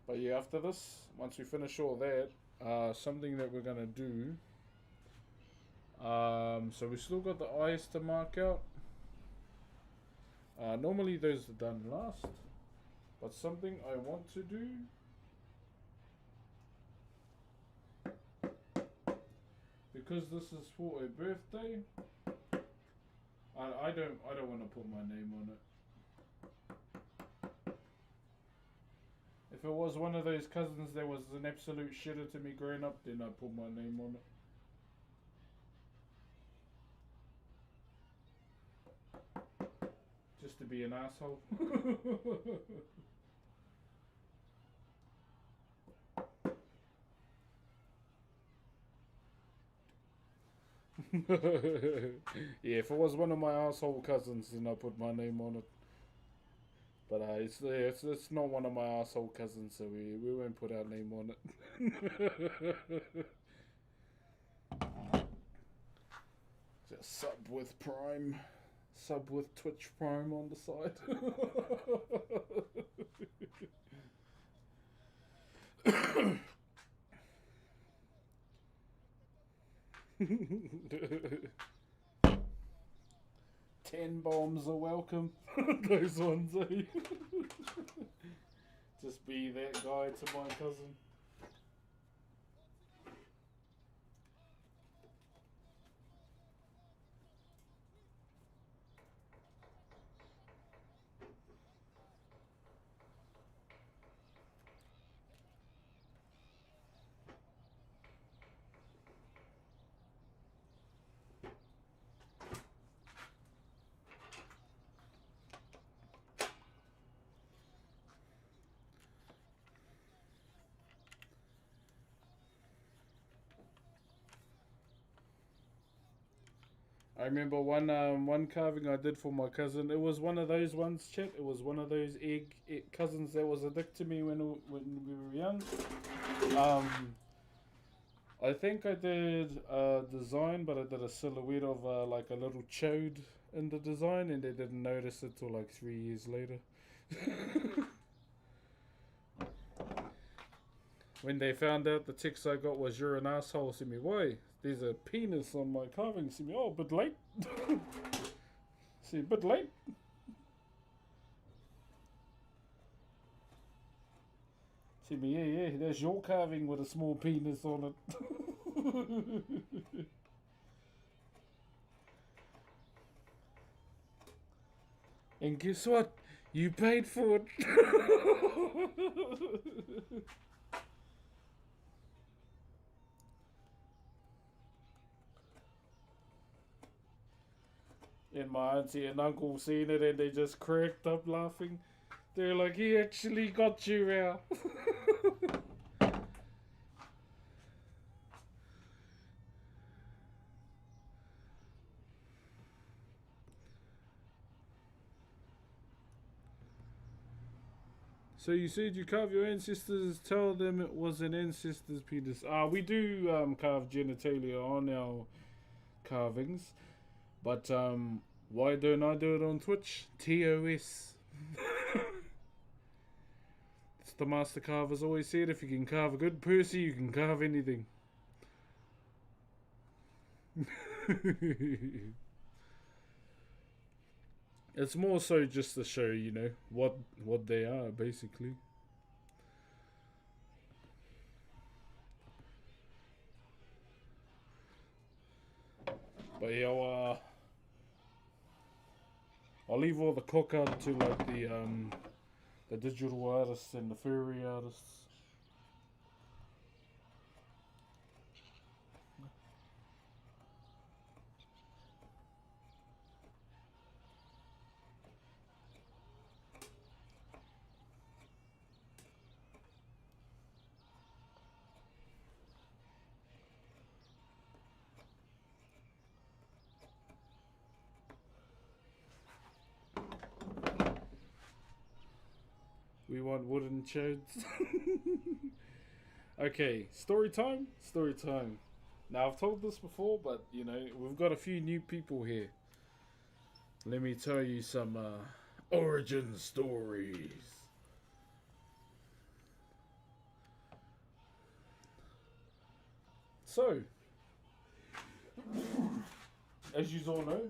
But yeah, after this, once we finish all that, something that we're going to do, so we still got the eyes to mark out. Normally those are done last, but something I want to do, because this is for a birthday, I don't want to put my name on it. If it was one of those cousins that was an absolute shitter to me growing up, then I'd put my name on it. Just to be an asshole. Yeah, if it was one of my asshole cousins, then I put my name on it. But it's not one of my asshole cousins, so we won't put our name on it. Just sub with Prime. Sub with Twitch Prime on the side. Ten bombs are welcome. Those ones, eh? Just be that guy to my cousin. I remember one carving I did for my cousin. It was one of those ones, chat. It was one of those egg cousins that was addicted to me when we were young. I think I did a design, but I did a silhouette of like a little chode in the design, and they didn't notice it till like 3 years later. When they found out, the text I got was, "You're an asshole." See me, why? There's a penis on my carving. See me, oh, bit late. See, bit late. See me, yeah, there's your carving with a small penis on it. And guess what? You paid for it. And my auntie and uncle seen it, and they just cracked up laughing. They're like, "He actually got you out." So you said you carve your ancestors. Tell them it was an ancestor's penis. We do carve genitalia on our carvings, but why don't I do it on Twitch? TOS. It's the master carvers always said. If you can carve a good Percy, you can carve anything. It's more so just to show, you know, what they are, basically. But yeah, I'll leave all the cock out to like the digital artists and the furry artists. We want wooden chads. Okay, story time. Story time. Now I've told this before, but you know we've got a few new people here. Let me tell you some origin stories. So, as you all know,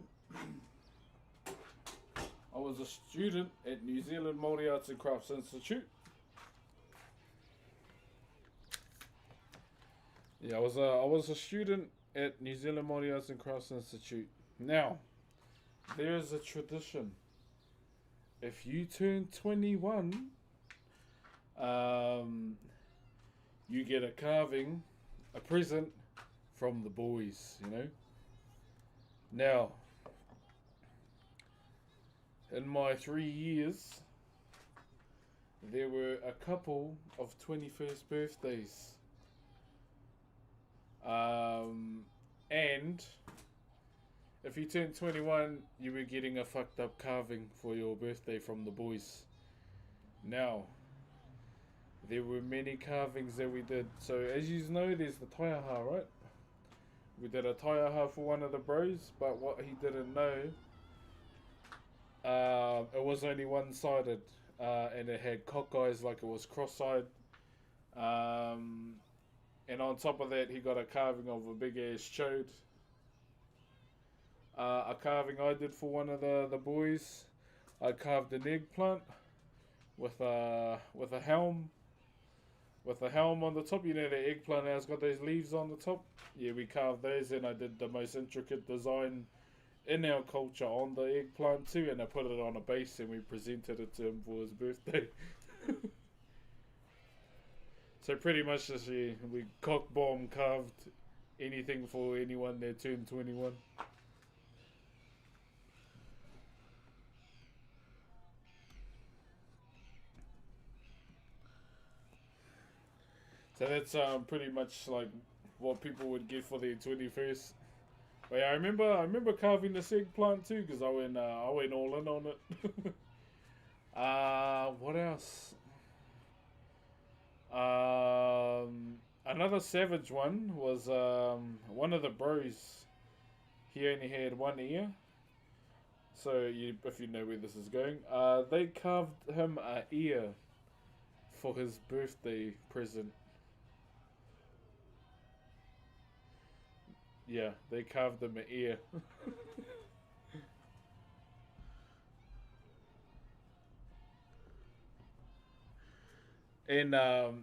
I was a student at New Zealand Maori Arts and Crafts Institute. Yeah, I was a student at New Zealand Maori Arts and Crafts Institute. Now, there is a tradition. If you turn 21, you get a carving, a present from the boys, you know. Now, in my 3 years, there were a couple of 21st birthdays. And if you turned 21, you were getting a fucked up carving for your birthday from the boys. Now, there were many carvings that we did. So as you know, there's the taiaha, right? We did a taiaha for one of the bros, but what he didn't know, it was only one-sided, and it had cock eyes like it was cross-eyed. And on top of that, he got a carving of a big-ass chode. A carving I did for one of the boys. I carved an eggplant with a helm. With a helm on the top. You know the eggplant has got those leaves on the top? Yeah, we carved those, and I did the most intricate design in our culture on the eggplant too, and I put it on a base and we presented it to him for his birthday. So pretty much this year, we cock bomb carved anything for anyone that turned 21. So that's pretty much like what people would get for their 21st. But yeah, I remember carving this eggplant too, because I went all in on it. What else? Another savage one was one of the bros. He only had one ear. So if you know where this is going, they carved him an ear for his birthday present. Yeah, they carved him an ear. And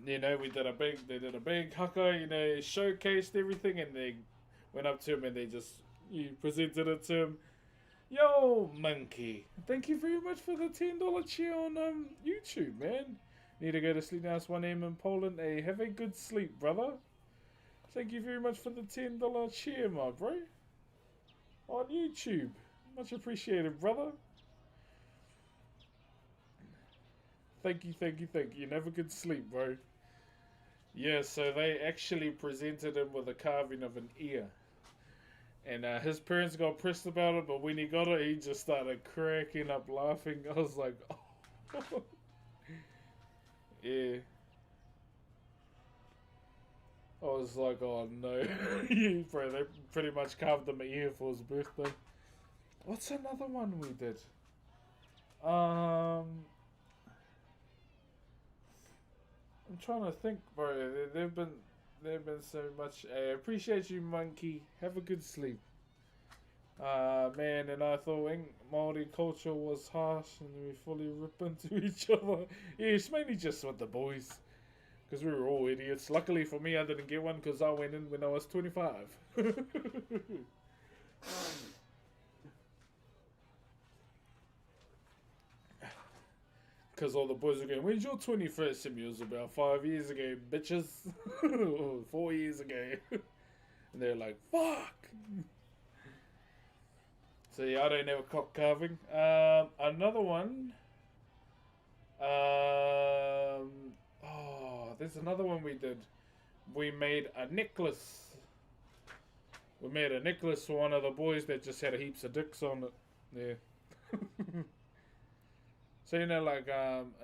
you know, they did a big haka, you know, showcased everything, and they went up to him and you presented it to him. Yo, monkey! Thank you very much for the $10 cheer on YouTube, man. Need to go to sleep now. It's 1 a.m. in Poland. Hey, have a good sleep, brother. Thank you very much for the $10 cheer, my bro. On YouTube. Much appreciated, brother. Thank you. And have a good sleep, bro. Yeah, so they actually presented him with a carving of an ear. And his parents got pressed about it, but when he got it, he just started cracking up laughing. I was like, oh. Yeah. I was like, oh no. Bro, they pretty much carved him a ear for his birthday. What's another one we did? I'm trying to think, bro. They've been so much. I appreciate you, monkey. Have a good sleep. Man, and I thought Maori culture was harsh, and we fully rip into each other. Yeah, it's mainly just with the boys, because we were all idiots. Luckily for me, I didn't get one because I went in when I was 25. Because all the boys were going, when's your 21st, Simmy? It was about 5 years ago, bitches. 4 years ago. And they're like, fuck! So yeah, I don't have a cock carving. Another one. There's another one we did. We made a necklace. We made a necklace for one of the boys that just had heaps of dicks on it. Yeah. So you know, like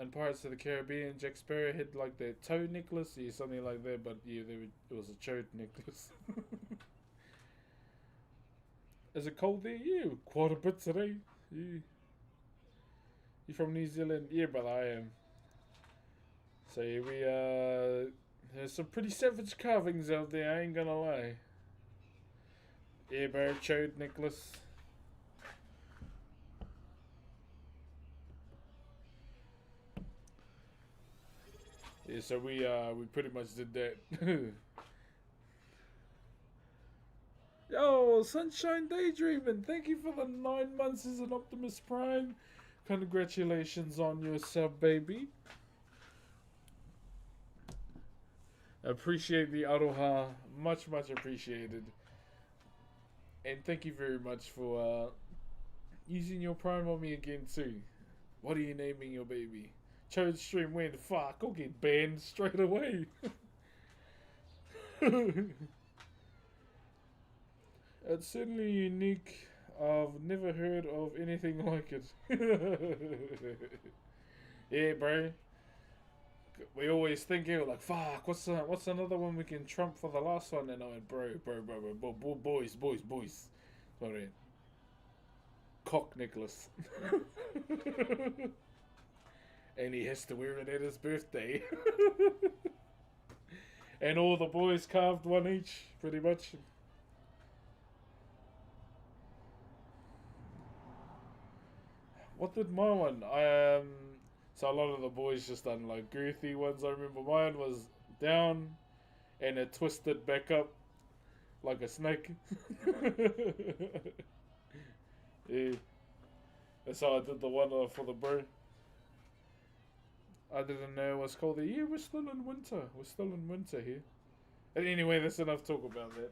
in Pirates of the Caribbean, Jack Sparrow had like the toe necklace, yeah, something like that. But yeah, it was a chode necklace. Is it cold there? Yeah, quite a bit today. Yeah. You from New Zealand? Yeah, brother, I am. So yeah, there's some pretty savage carvings out there. I ain't gonna lie. Yeah, bro, chode necklace. Yeah, so we pretty much did that. Yo, Sunshine Daydreaming, thank you for the 9 months as an Optimus Prime. Congratulations on your sub, baby. Appreciate the aroha, much appreciated. And thank you very much for using your Prime on me again too. What are you naming your baby? Chode stream win. Fuck, I'll get banned straight away. It's certainly unique. I've never heard of anything like it. Yeah, bro. We always think, like, fuck, what's another one we can trump for the last one? And I went, bro, boys. Sorry. Cock Nicholas. And he has to wear it at his birthday. And all the boys carved one each, pretty much. What did my one? So a lot of the boys just done like girthy ones. I remember mine was down, and it twisted back up like a snake. Yeah, that's how I did the one for the bro. I didn't know it was called the. Yeah, we're still in winter. We're still in winter here. And anyway, that's enough talk about that.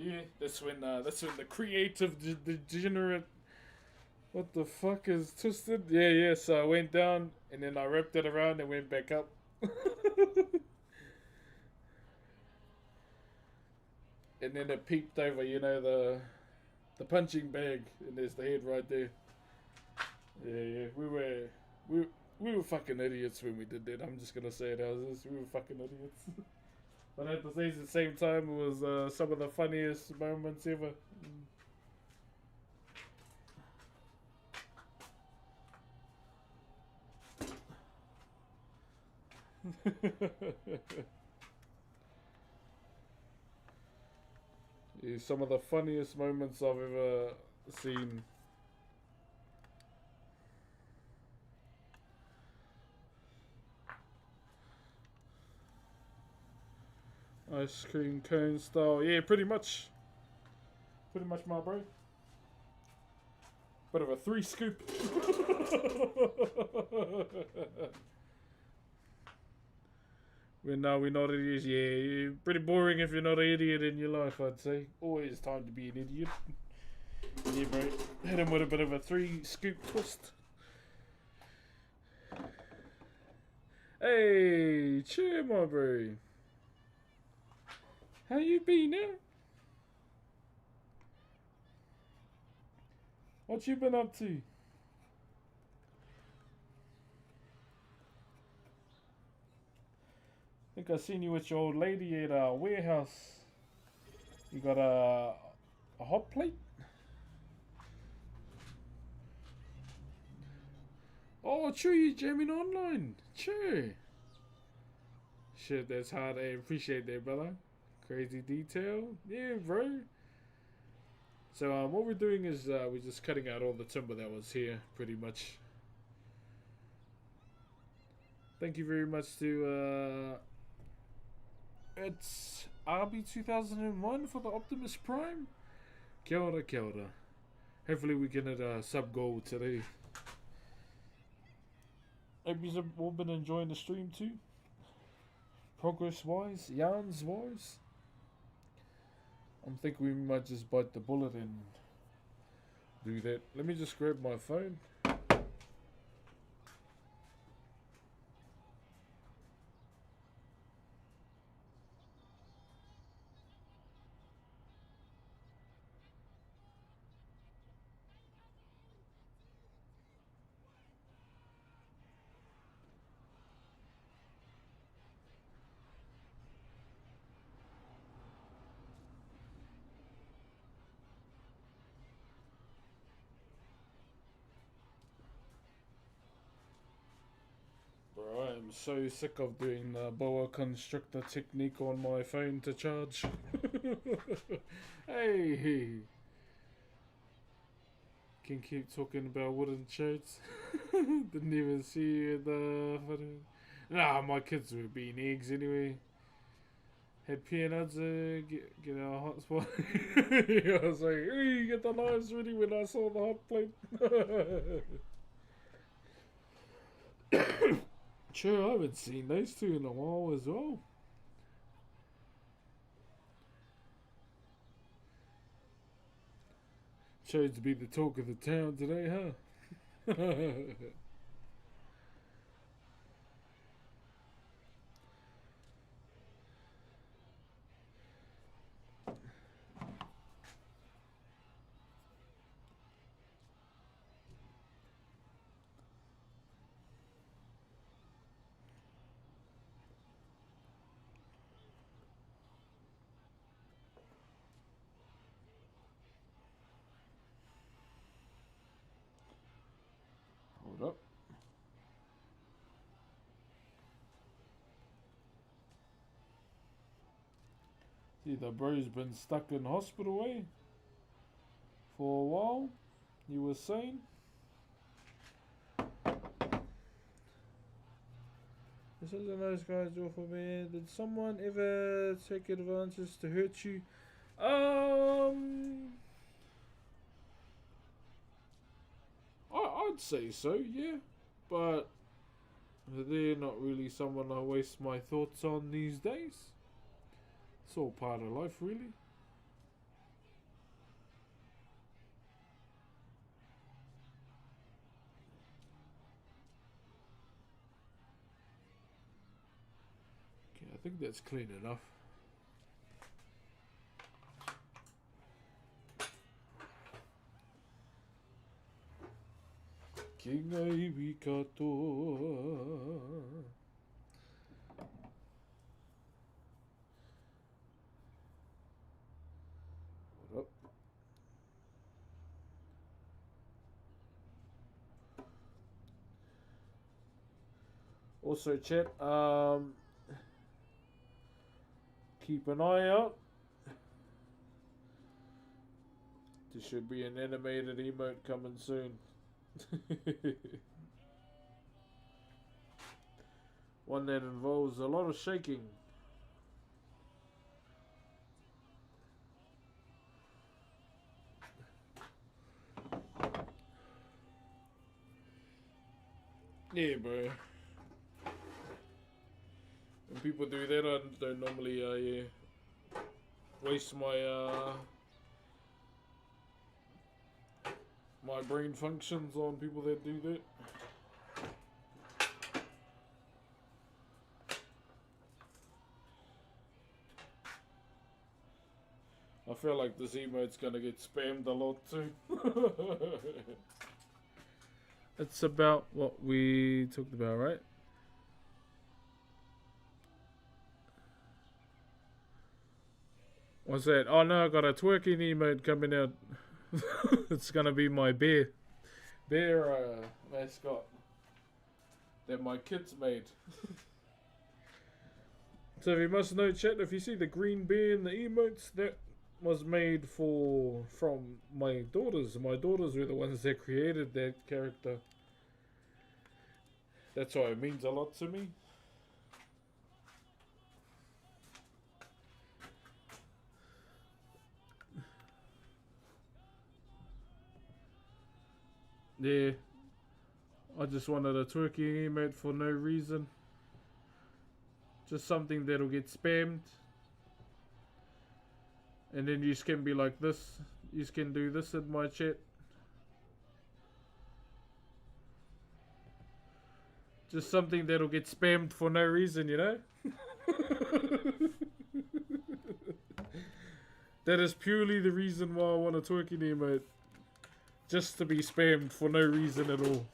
Yeah, that's when the creative degenerate. What the fuck is twisted? Yeah. So I went down and then I wrapped it around and went back up. And then it peeped over, the punching bag, and there's the head right there. Yeah. We were fucking idiots when we did that. I'm just gonna say it as is. We were fucking idiots. But at the same time, it was some of the funniest moments ever. Yeah, some of the funniest moments I've ever seen. Ice cream cone style. Yeah, pretty much. Pretty much, my bro. Bit of a 3 scoop. We're not idiots. Yeah, pretty boring if you're not an idiot in your life, I'd say. Always time to be an idiot. Yeah, bro. Hit him with a bit of a 3 scoop twist. Hey, cheer, my bro. How you been now? What you been up to? I think I seen you with your old lady at a warehouse. You got a hot plate? Oh, true, you jamming online. True. Shit, that's hard. I appreciate that, brother. Crazy detail. Yeah, bro. So what we're doing is we're just cutting out all the timber that was here, pretty much. Thank you very much to it's RB2001 for the Optimus Prime. Kia ora, kia ora. Hopefully we can hit a sub goal today. Hope you've all been enjoying the stream too. Progress wise, yarns wise. I'm thinking we might just bite the bullet and do that. Let me just grab my phone. Bro, I am so sick of doing the boa constrictor technique on my phone to charge. Hey! Can keep talking about wooden shirts. Didn't even see the photo. Nah, my kids were being eggs anyway. Had peanuts, get a hot spot. I was like, hey, get the knives ready when I saw the hot plate. Sure, I haven't seen those two in a while as well. Chose to be the talk of the town today, huh? Hold up. See, the bro's been stuck in hospital, eh? For a while, you were saying? This is a nice guy's awful man. Did someone ever take advantage to hurt you? I'd say so, yeah. But they're not really someone I waste my thoughts on these days. It's all part of life, really. Okay, I think that's clean enough. Ki ngai wi katoa. Hold up. Also, chat, keep an eye out. There should be an animated emote coming soon. One that involves a lot of shaking. Yeah, bro. When people do that, I don't normally waste my my brain functions on people that do that. I feel like this emote's gonna get spammed a lot too. It's about what we talked about, right? What's that? Oh no, I got a twerking emote coming out. It's gonna be my bear mascot that my kids made. So you must know, chat, if you see the green bear in the emotes, that was made from my daughters. My daughters were the ones that created that character. That's why it means a lot to me. Yeah, I just wanted a twerking emote for no reason. Just something that'll get spammed. And then you can be like this. You can do this in my chat. Just something that'll get spammed for no reason, you know? That is purely the reason why I want a twerking emote. Just to be spammed for no reason at all.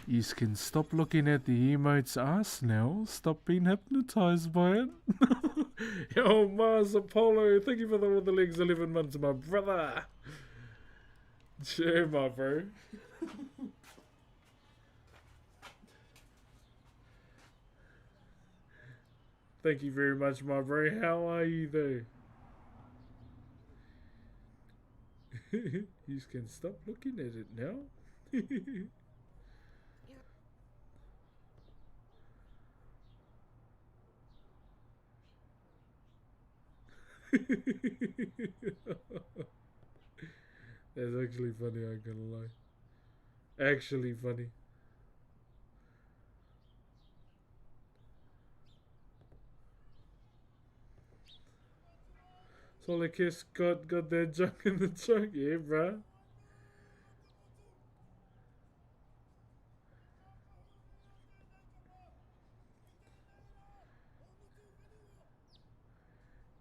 You can stop looking at the emote's ass now. Stop being hypnotized by it. Yo, Mars Apollo, thank you for the legs 11 months, my brother. Sure, my bro. Thank you very much, my bro. How are you, though? You can stop looking at it now. That's actually funny, I ain't gonna lie. Actually funny. Solid Kiss got that junk in the trunk, yeah, bruh.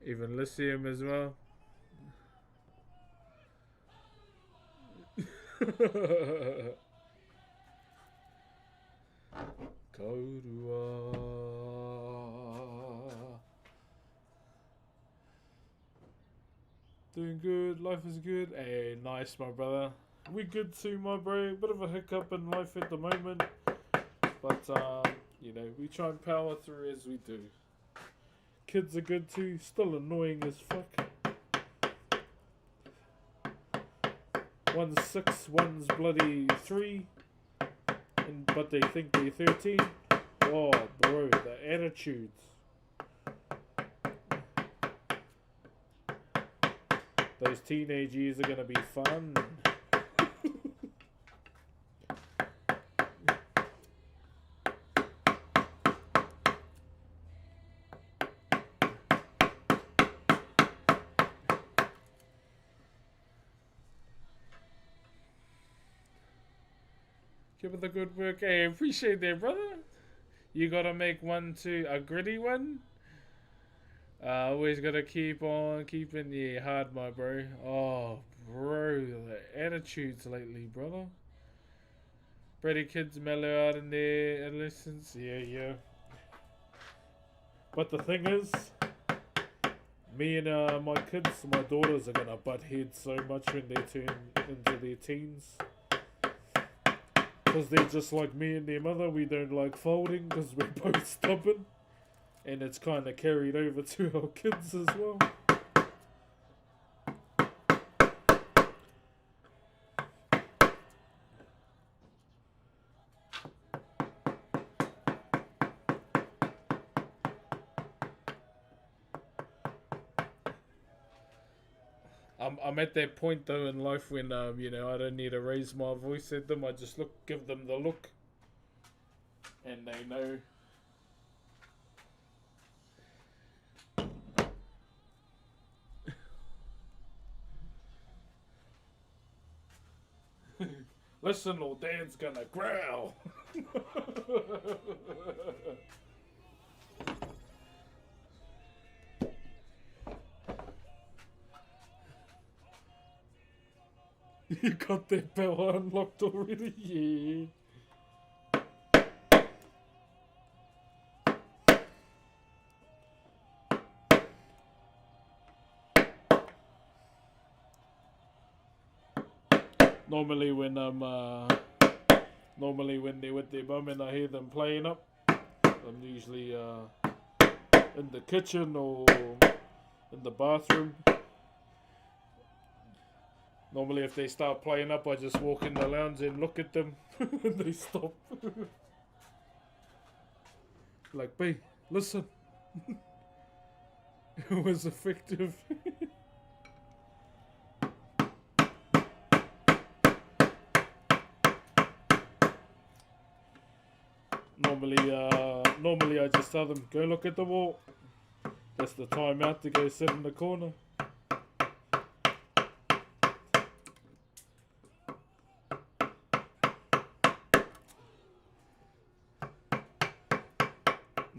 Even lithium as well. Korua. Doing good, life is good. Hey, nice, my brother. We good too, my bro. Bit of a hiccup in life at the moment. But, you know, we try and power through as we do. Kids are good too, still annoying as fuck. One's 6, one's bloody 3. But they think they're 13. Oh, bro, the attitudes. Those teenage years are gonna be fun. Keep up the good work. Hey, appreciate that, brother. You gotta make one too, a gritty one. Always gotta keep on keeping the hard, my bro. Oh, bro, the attitudes lately, brother. Brady kids mellow out in their adolescence. Yeah. But the thing is, me and my kids, my daughters, are gonna butt heads so much when they turn into their teens. Because they're just like me and their mother. We don't like folding because we're both stubborn. And it's kind of carried over to our kids as well. I'm at that point though in life when you know, I don't need to raise my voice at them. I just give them the look, and they know. Listen, or Dad's gonna growl. You got that power unlocked already? Yeah. Normally when they're with their mum and I hear them playing up, I'm usually in the kitchen or in the bathroom. Normally if they start playing up, I just walk in the lounge and look at them and they stop. Like, B, listen. It was effective. Normally I just tell them, go look at the wall. That's the time out to go sit in the corner.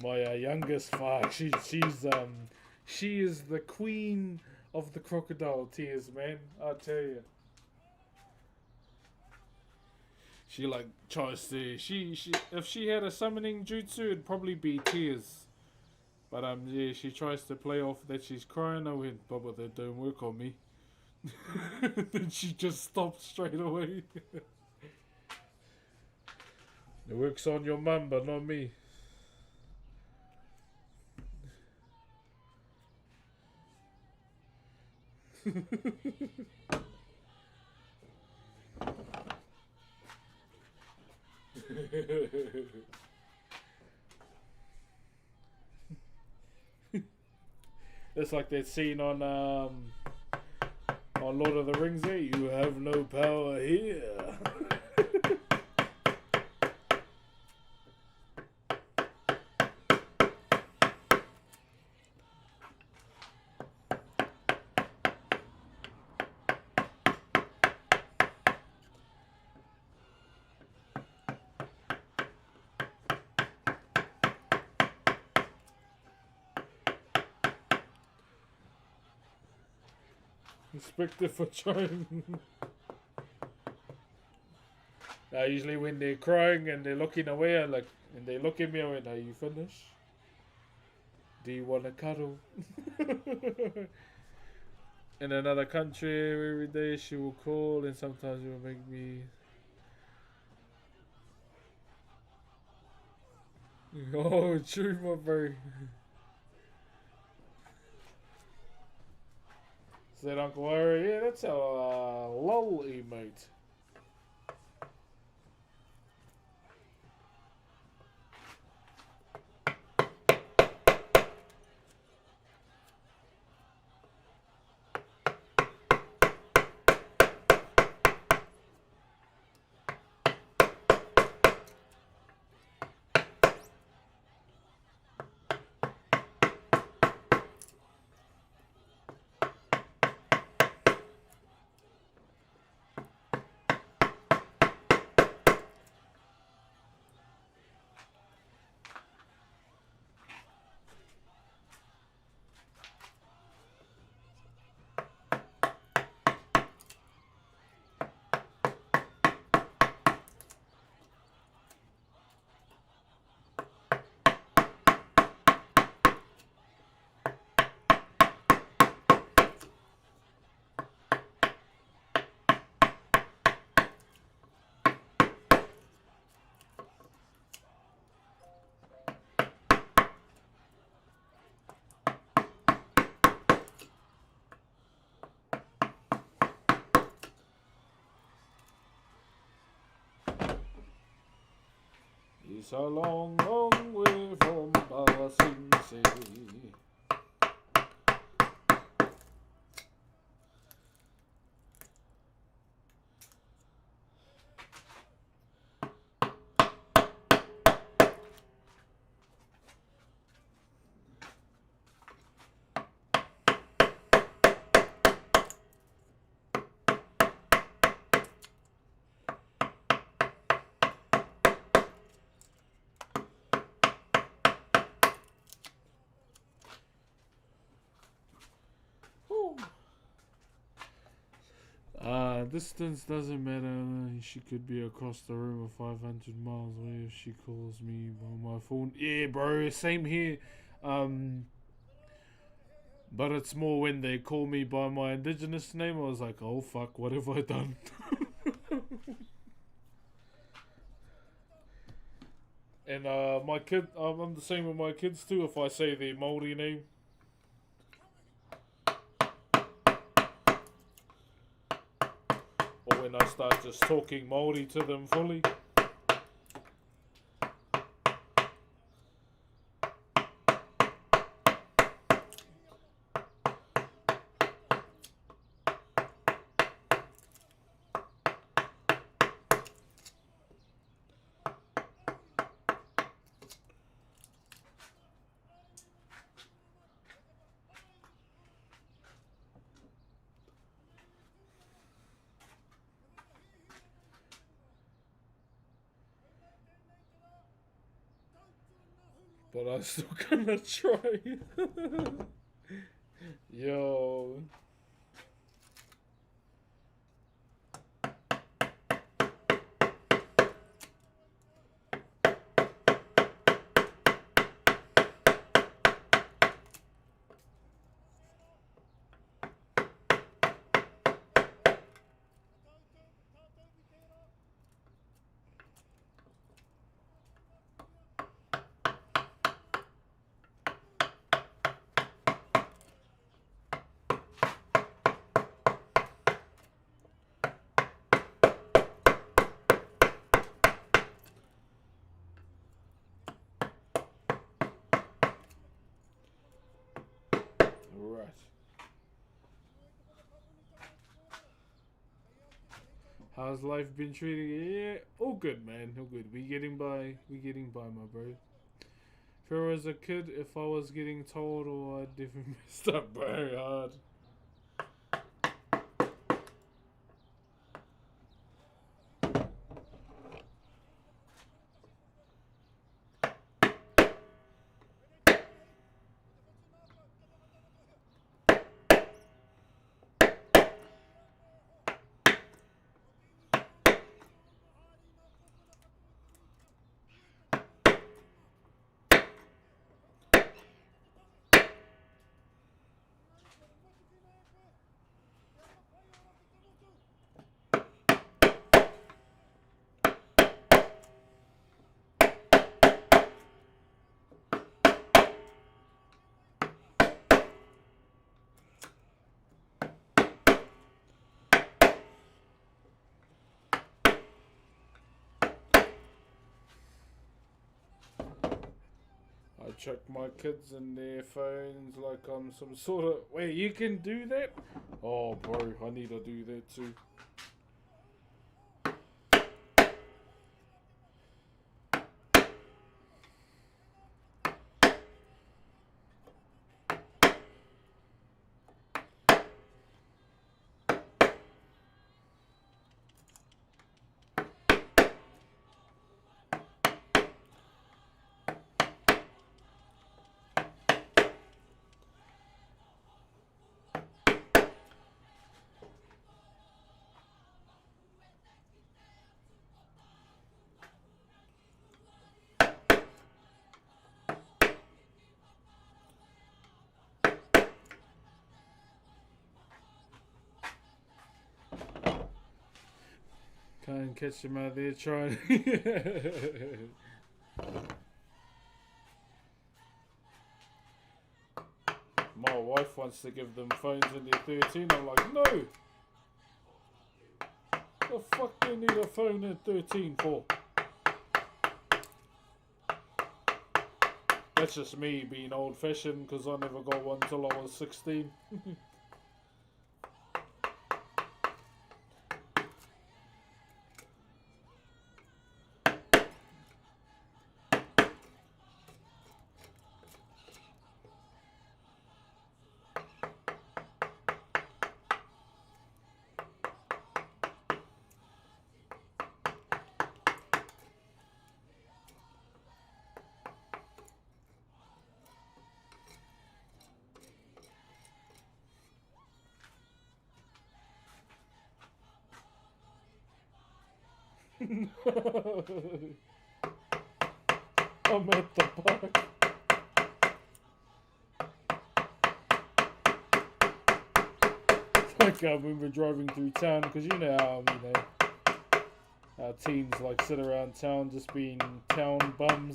My youngest, fuck, she is the queen of the crocodile tears, man. I tell you. She like tries to. She if she had a summoning jutsu, it'd probably be tears. But yeah, she tries to play off that she's crying. I went, Bubba, that don't work on me. Then she just stopped straight away. It works on your mum, but not me. It's like that scene on Lord of the Rings there. You have no power here. Inspector for trying. Usually when they're crying and they're looking away, and they look at me, I went, are you finished? Do you want to cuddle? In another country, every day she will call, and sometimes it will make me. Oh, true, my bro. Said Uncle Whakairo, yeah, that's our lol emote. It's a long, long way from Ba Sing Se. distance doesn't matter. She could be across the room or 500 miles away if she calls me on my phone. Yeah, bro, same here. But it's more when they call me by my indigenous name. I was like, oh fuck, what have I done? And my kid, I'm the same with my kids too. If I say their Maori name, or when I start just talking Maori to them fully. But I'm still gonna try. Yo. Right. How's life been treating you? Yeah, all good, man. All good. We getting by. We getting by, my bro. If I was a kid, if I was getting told, or I'd even messed up very hard. I check my kids and their phones like I'm some sort of... Wait, you can do that? Oh, bro, I need to do that too. Can't catch them out there trying. My wife wants to give them phones when they're 13. I'm like, no! The fuck do you need a phone at 13 for? That's just me being old fashioned because I never got one till I was 16. I'm at the park. Like when we're driving through town, because you know how teens like sit around town just being town bums,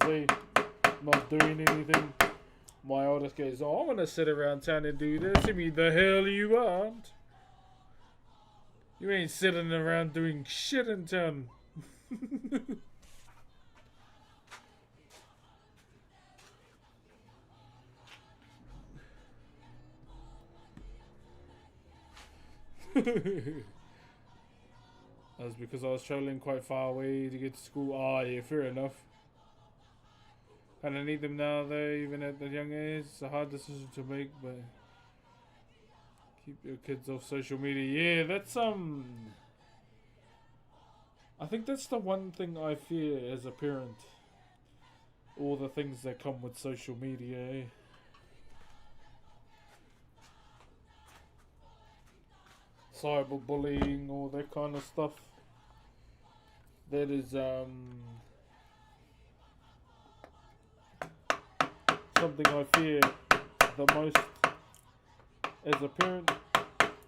not doing anything. My oldest goes, "Oh, I'm gonna sit around town and do this." I mean, the hell you aren't. You ain't sitting around doing shit in town. That's because I was traveling quite far away to get to school. Ah, yeah, fair enough. Kind of need them now, though, even at the young age. It's a hard decision to make, but keep your kids off social media. Yeah, that's I think that's the one thing I fear as a parent. All the things that come with social media. Cyberbullying, all that kind of stuff. That is something I fear the most as a parent,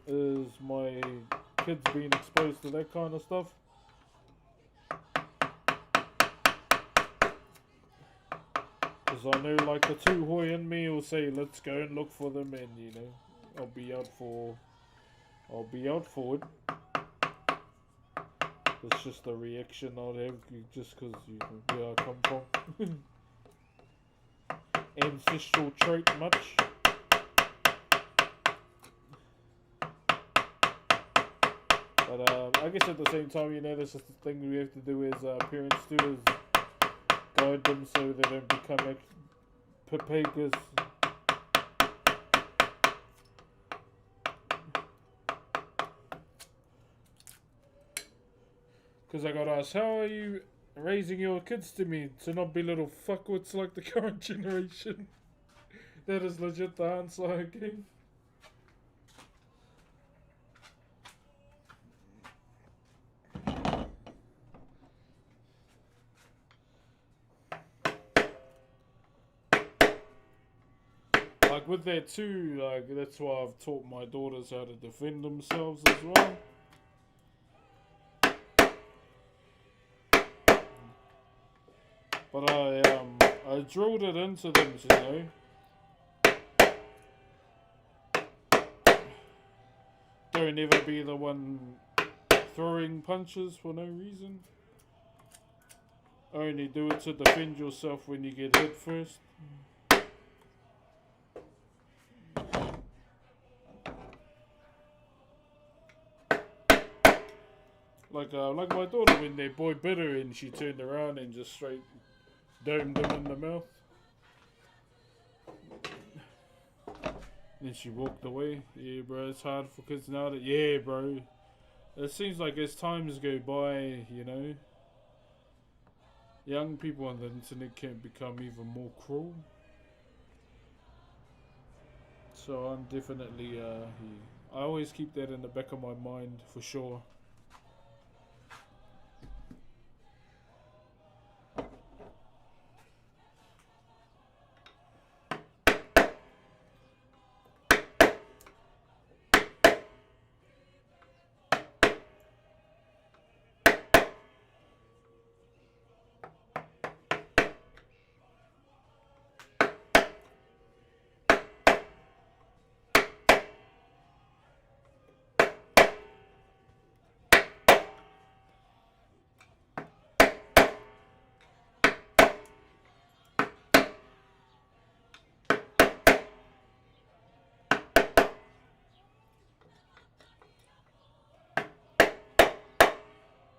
is my kids being exposed to that kind of stuff. Because I know like the two hoy in me will say, let's go and look for them, and I'll be out for it. It's just a reaction I'd have just because where I come from. Ancestral trait much. But I guess at the same time, that's just the thing we have to do as parents too, is guide them so they don't become papagas. Because I got asked, how are you raising your kids to not be little fuckwits like the current generation? That is legit the answer I gave. Like with that too, that's why I've taught my daughters how to defend themselves as well. But I drilled it into them, Don't ever be the one throwing punches for no reason. Only do it to defend yourself when you get hit first. Like my daughter, when their boy bit her and she turned around and just straight domed him in the mouth. Then she walked away. Yeah, bro, it's hard for kids now. Yeah, bro. It seems like as times go by, young people on the internet can become even more cruel. So I'm definitely, I always keep that in the back of my mind for sure.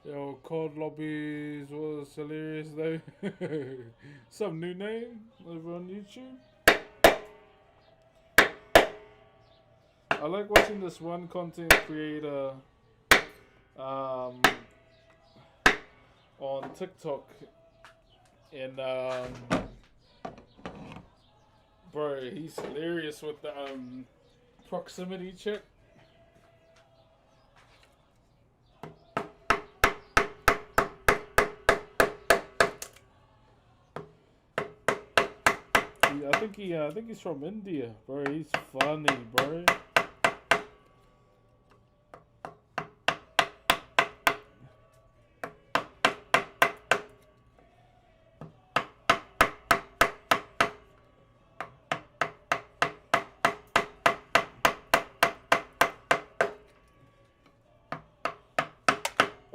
Yo, COD lobbies was hilarious though. Some new name over on YouTube. I like watching this one content creator on TikTok, and bro, he's hilarious with the proximity check. I think he's from India, bro. He's funny, bro.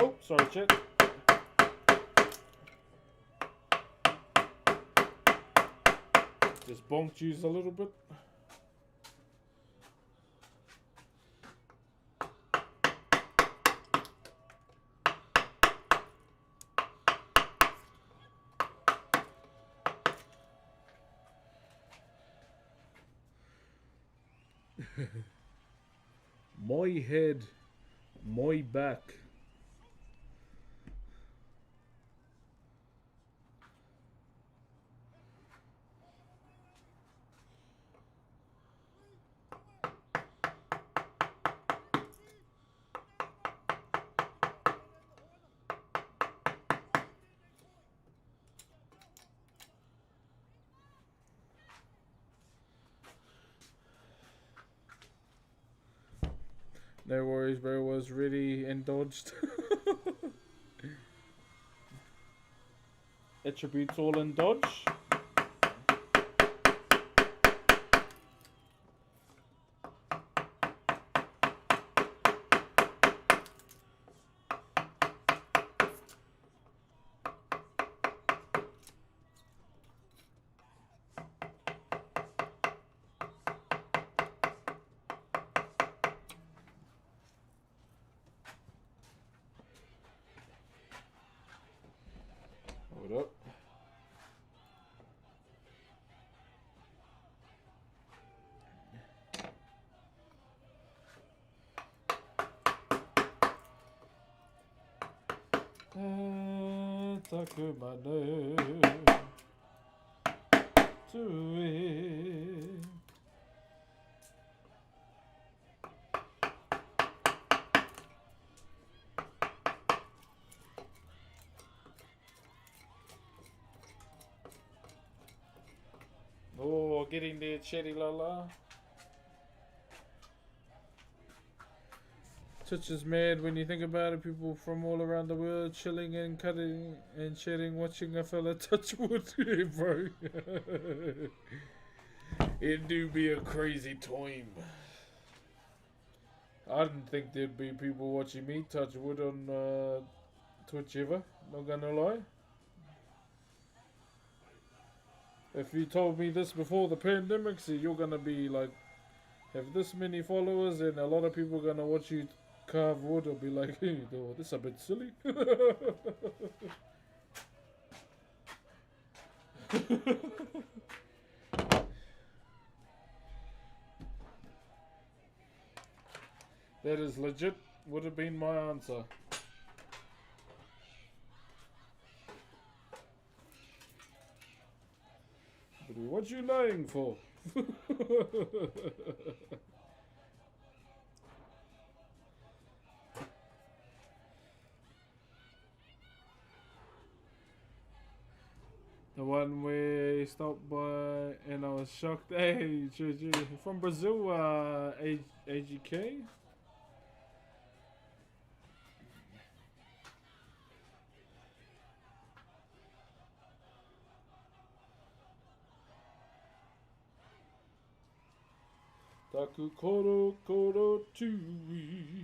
Oh, sorry, Chet. Just bonked you a little bit. My head, my back. No worries, bro. Was really indulged. Attributes all in dodge. Hold up. Takumano to it. Oh, getting there, Cherry Lala. Touch is mad when you think about it. People from all around the world chilling and cutting and sharing, watching a fella touch wood, bro. It do be a crazy time. I didn't think there'd be people watching me touch wood on Twitch ever. Not gonna lie. If you told me this before the pandemic, so you're gonna be like, have this many followers and a lot of people gonna watch you carve wood, or be like, hey, oh, this is a bit silly. That is legit, would have been my answer. But what you lying for? The one where he stopped by and I was shocked. Hey, from Brazil, AGK? Taku koro koro tui.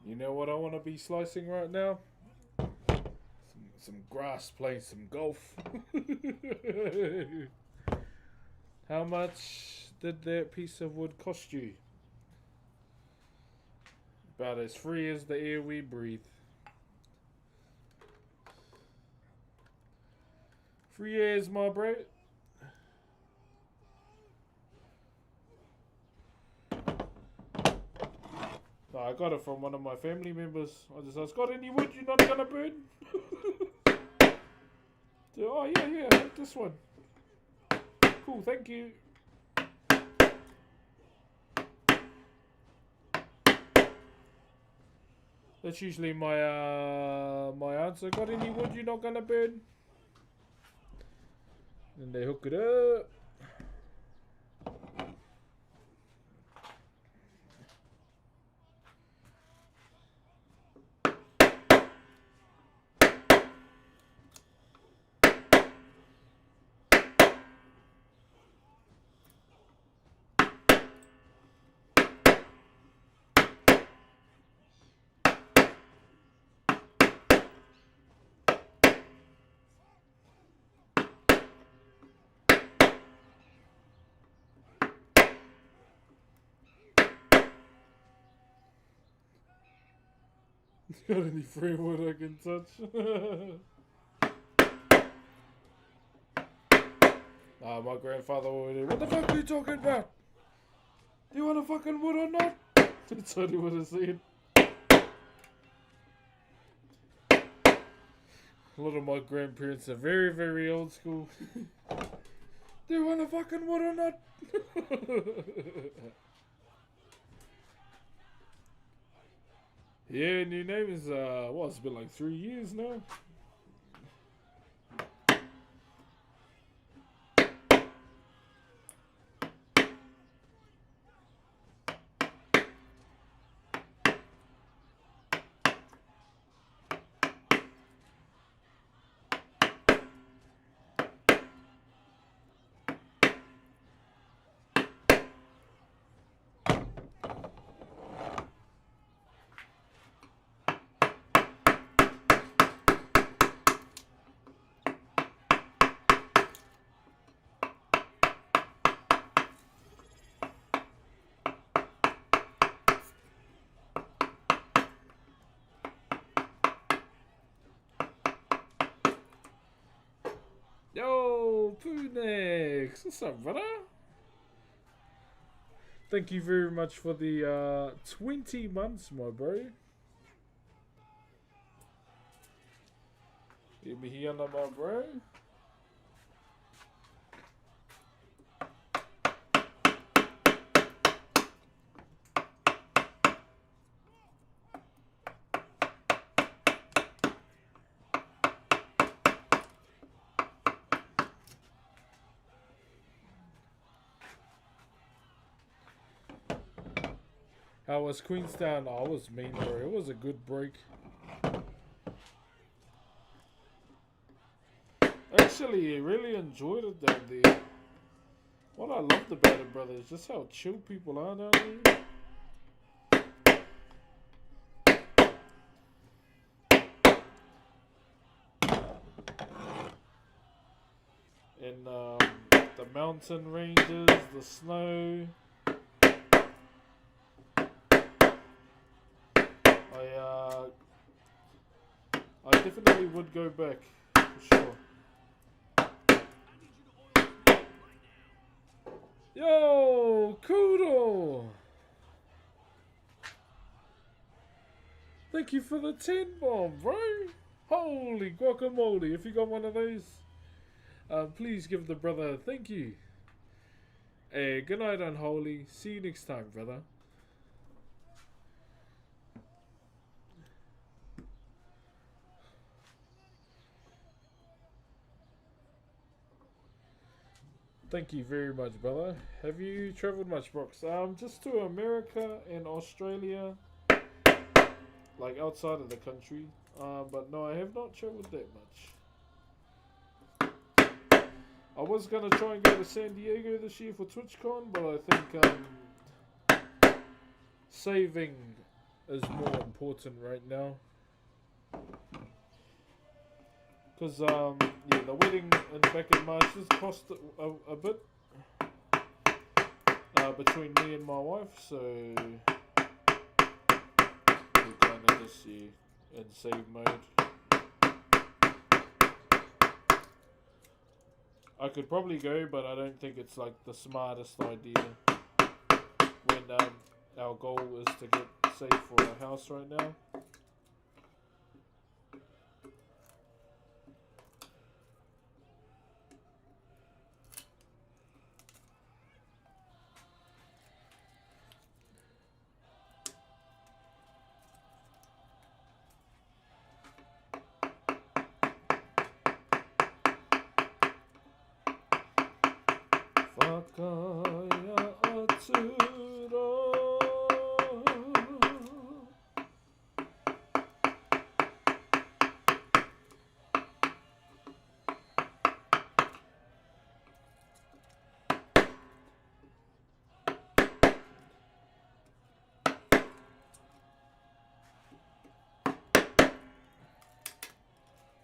You know what I want to be slicing right now? Some grass, playing some golf. How much did that piece of wood cost you? About as free as the air we breathe. 3 years, my bro. No, I got it from one of my family members. I just asked, got any wood you're not gonna burn? So, oh, yeah, I have this one. Cool, thank you. That's usually my my answer. Got any wood you're not gonna burn? And they hook it up. Got any free wood I can touch? Nah, my grandfather would. What the fuck are you talking about? Do you want a fucking wood or not? That's what he would have said. A lot of my grandparents are very, very old school. Do you want a fucking wood or not? Yeah, new name is, it's been like 3 years now. Yo, Poonex, what's up, brother? Thank you very much for the 20 months, my bro. Give me here, my bro. How was Queenstown? Oh, it was mean, bro. It was a good break. Actually, I really enjoyed it down there. What I loved about it, brother, is just how chill people are down there. And the mountain ranges, the snow. I definitely would go back, for sure. Yo, Kudo! Thank you for the 10 bomb, bro! Holy guacamole, if you got one of those, please give the brother a thank you. Hey, good night, Unholy. See you next time, brother. Thank you very much, brother. Have you traveled much, Brooks? Just to America and Australia, like outside of the country. But no, I have not traveled that much. I was gonna try and go to San Diego this year for TwitchCon, but I think saving is more important right now. Because, yeah, the wedding back in March just cost a bit between me and my wife, so we kind of just, in save mode. I could probably go, but I don't think it's like the smartest idea when our goal is to get safe for our house right now. Whakairo atura.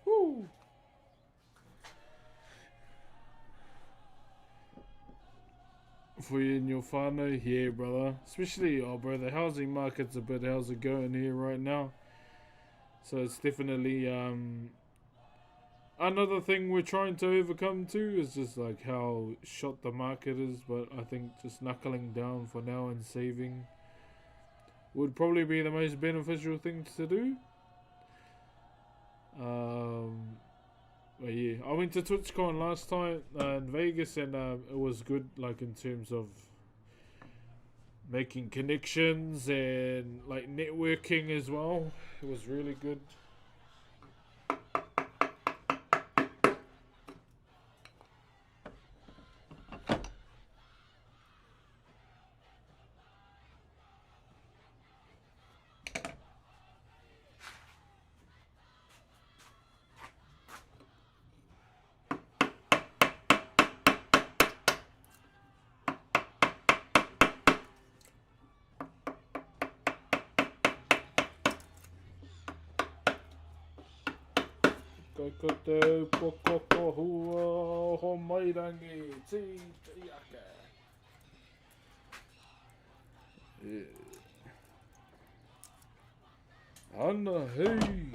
Woo! For you and your whānau, yeah, brother. Especially, bro, the housing market's a bit how's it going here right now. So it's definitely another thing we're trying to overcome too is just like how shot the market is. But I think just knuckling down for now and saving would probably be the most beneficial thing to do. But yeah, I went to TwitchCon last time in Vegas, and it was good, like in terms of making connections and like networking as well. It was really good. Kokoto pokoko hua ho mairangi ti aka. Yeah. Ana hei.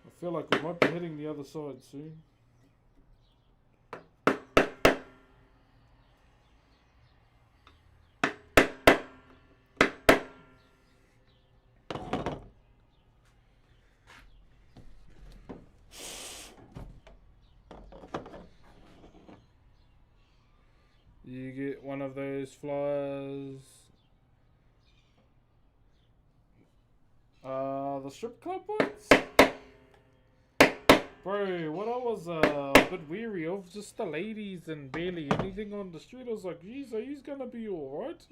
I feel like we might be hitting the other side soon. You get one of those flyers. The strip club ones? Bro, what I was a bit weary of, just the ladies and barely anything on the street. I was like, geez, are you gonna be alright?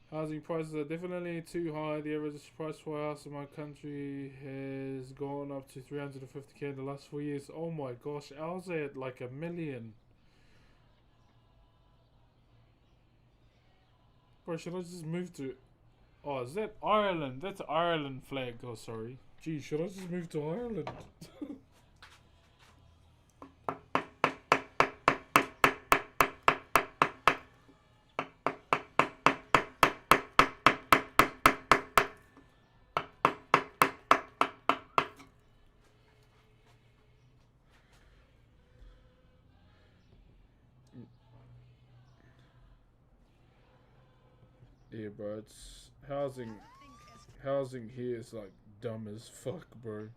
Housing prices are definitely too high. The average price for a house in my country has gone up to 350k in the last 4 years. Oh my gosh, ours are at like $1 million. Bro, should I just move to... Oh, is that Ireland? That's Ireland flag. Oh, sorry. Gee, should I just move to Ireland? Yeah, bro, it's housing here is like dumb as fuck, bro.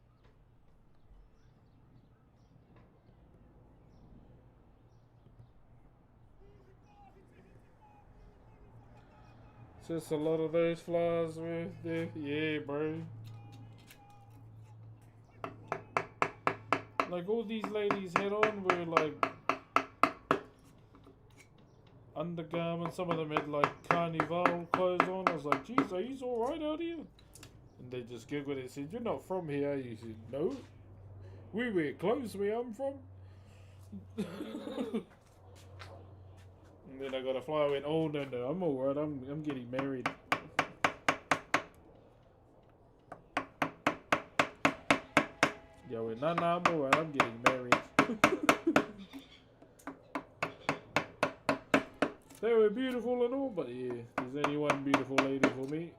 Just a lot of those flies with there. Yeah, bro. Like all these ladies had on were like undergarments. Some of them had like carnival clothes on. I was like, geez, are you alright out here? And they just giggled and said, you're not from here. You said, no. We wear clothes where I'm from. And then I got a fly. I went, oh no, I'm alright. I'm getting married. Yeah, I went, no, I'm alright. I'm getting married. They were beautiful and all, but yeah, there's only one beautiful lady for me.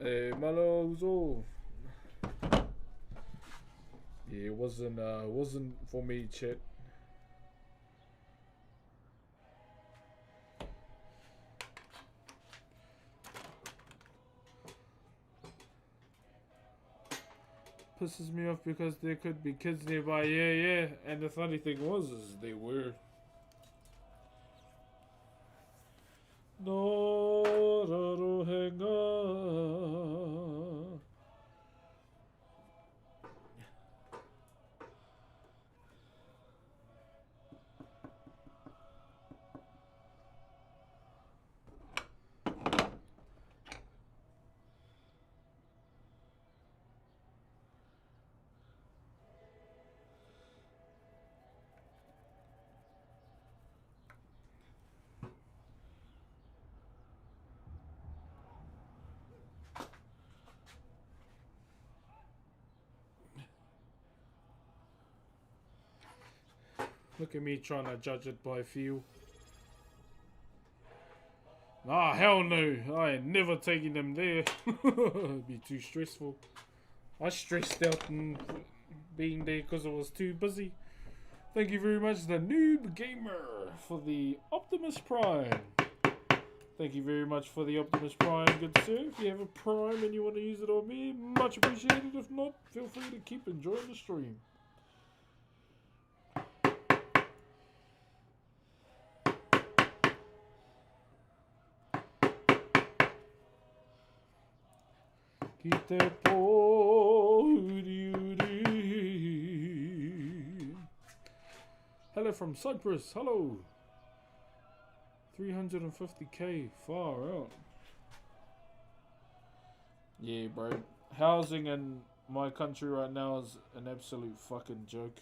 Hey, Malo. Yeah, it wasn't for me, chat. Pisses me off because there could be kids nearby. Yeah. And the funny thing was, is they were. No, Look at me trying to judge it by feel. Ah, hell no. I ain't never taking them there. It'd be too stressful. I stressed out and being there because I was too busy. Thank you very much, the Noob Gamer, for the Optimus Prime. Thank you very much for the Optimus Prime, good sir. If you have a Prime and you want to use it on me, much appreciated. If not, feel free to keep enjoying the stream. Hello from Cyprus. Hello. 350k, far out. Yeah, bro. Housing in my country right now is an absolute fucking joke.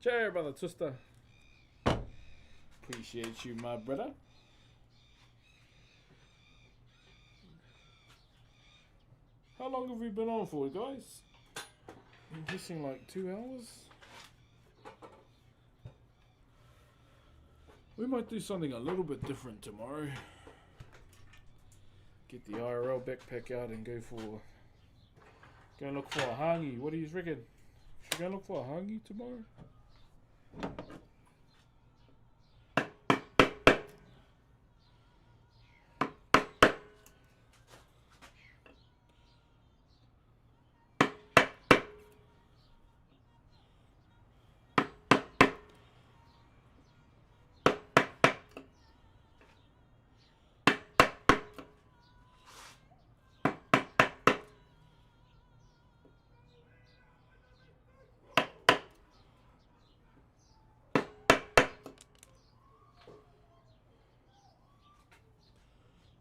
Cheer, brother Twister. Appreciate you, my brother. How long have we been on for, guys? I'm guessing like 2 hours. We might do something a little bit different tomorrow. Get the IRL backpack out and go and look for a hangi. What do you reckon? Should we go look for a hangi tomorrow?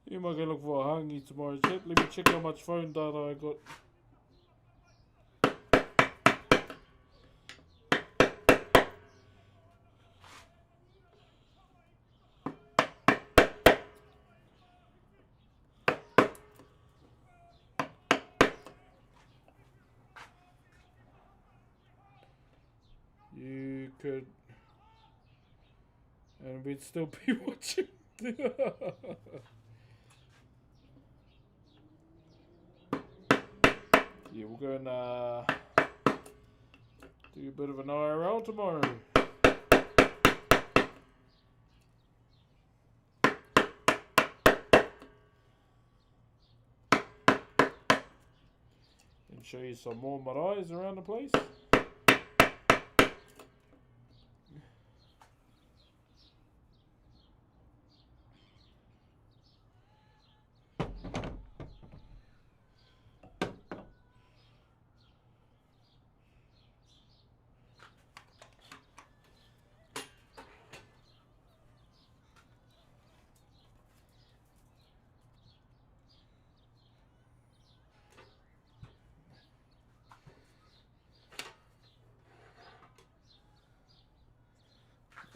You might go look for a hangi tomorrow, chat. Let me check how much phone data I got. You could, and we'd still be watching. Yeah, we're going to do a bit of an IRL tomorrow. And show you some more maraes around the place.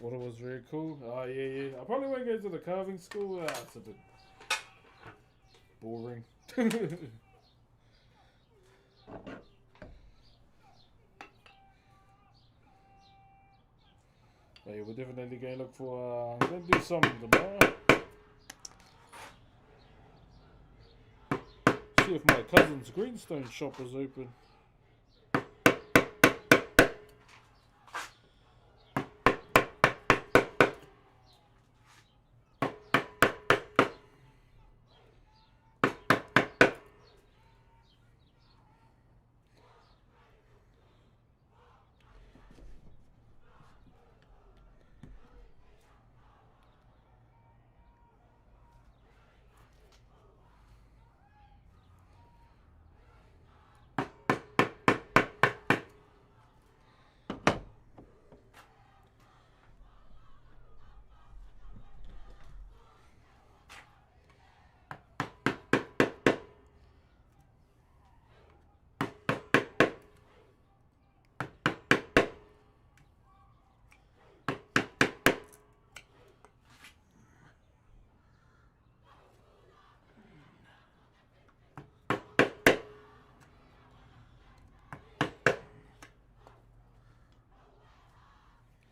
What was very cool. Oh, yeah. I probably won't go to the carving school. It's a bit boring. But yeah, we're definitely going to look for... I'm going to do something tomorrow. See if my cousin's greenstone shop is open.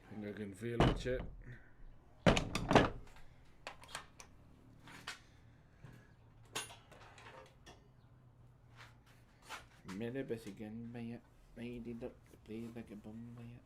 I think I can feel it, chat. Mere besigan maya, made it up to play like a bomb maya.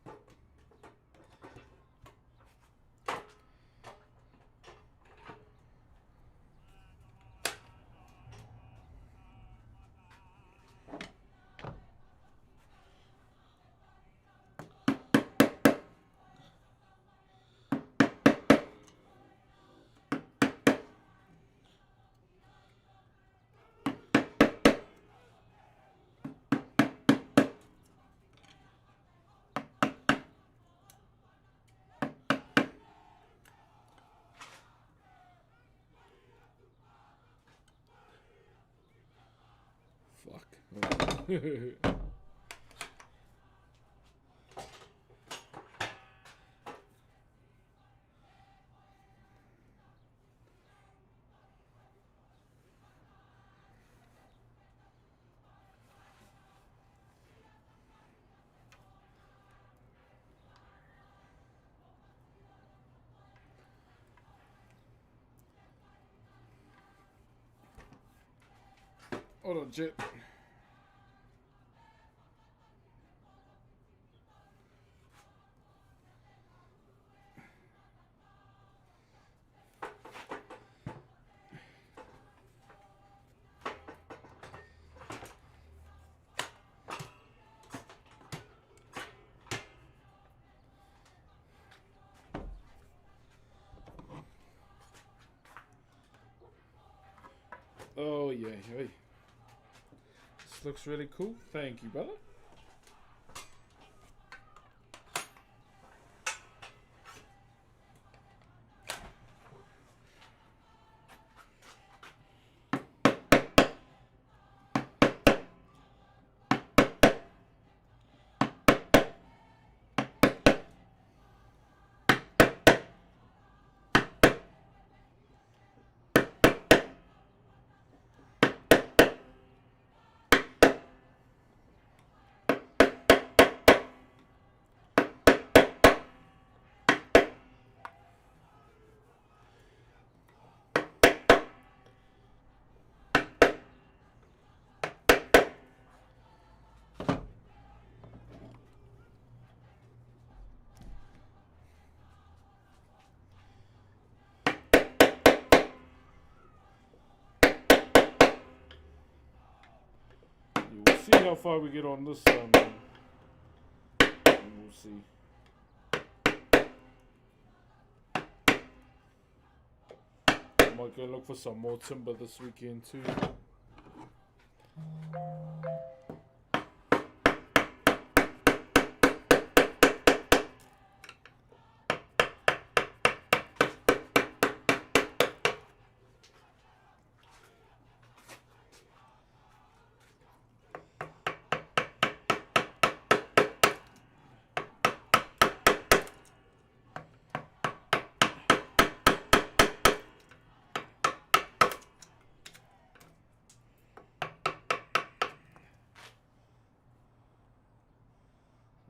Fuck. Hold on, chat. Oh yeah, hey. This looks really cool. Thank you, brother. see how far we get on this. And we'll see. I might go look for some more timber this weekend too.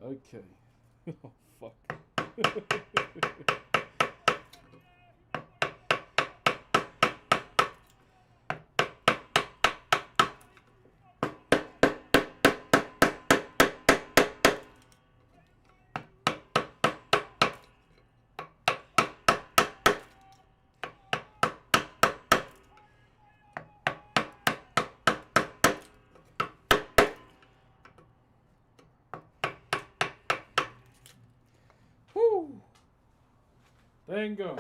Okay. Oh, fuck. Woo! Bingo.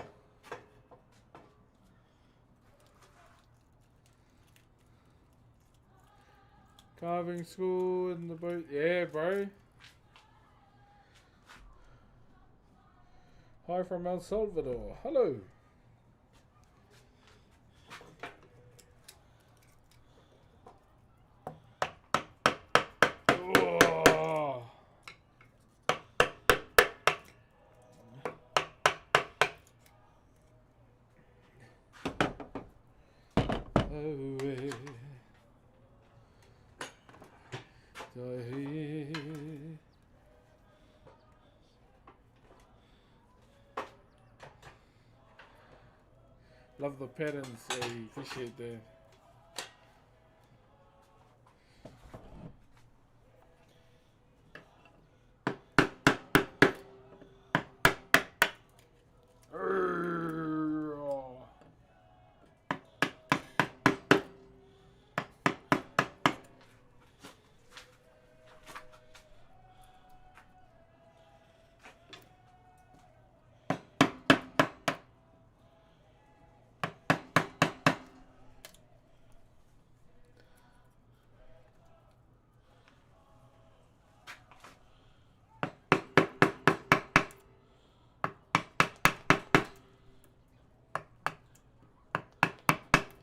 Carving school in the boat. Yeah, bro. Hi from El Salvador. Hello. Oh. Love the patterns, I appreciate that.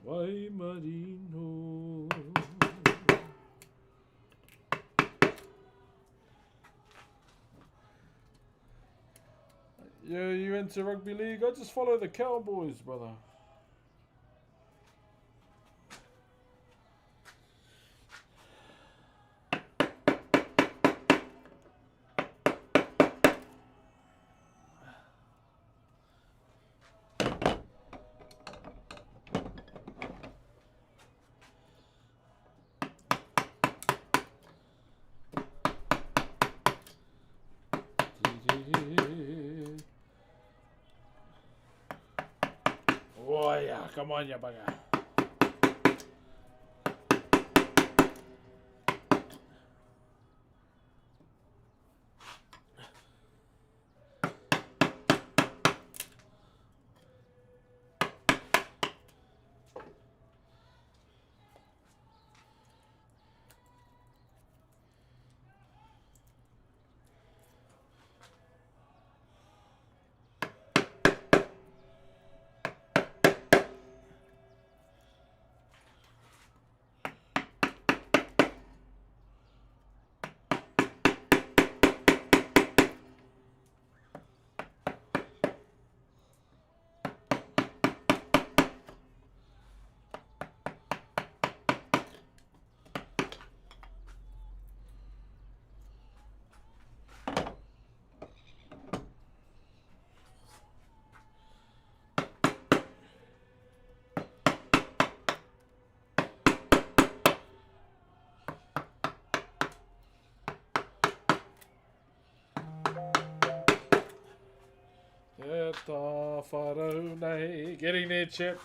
Why Marino? Yeah, you into rugby league? I just follow the Cowboys, brother. Oh yeah, come on, you bugger. Getting there, chip.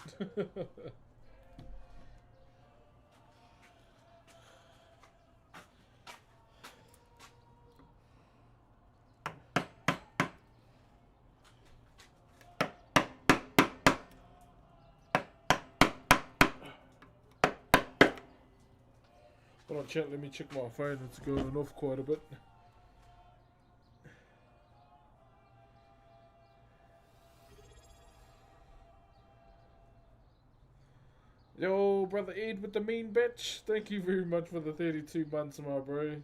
Hold on, chat. Let me check my phone. It's going off quite a bit. Yo, brother Ed with the mean bitch. Thank you very much for the 32 months, my bro.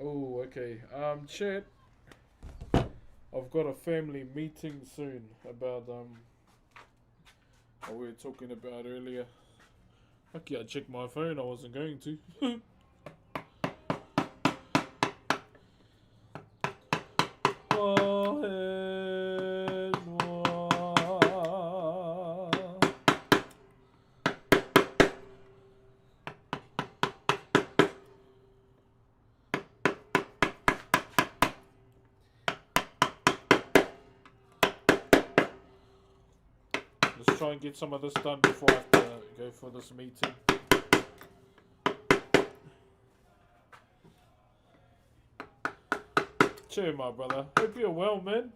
Oh, okay. Chat. I've got a family meeting soon about what we were talking about earlier. Okay, I checked my phone. I wasn't going to. Let's try and get some of this done before I have to go for this meeting. Cheer, my brother. Hope you're well, man.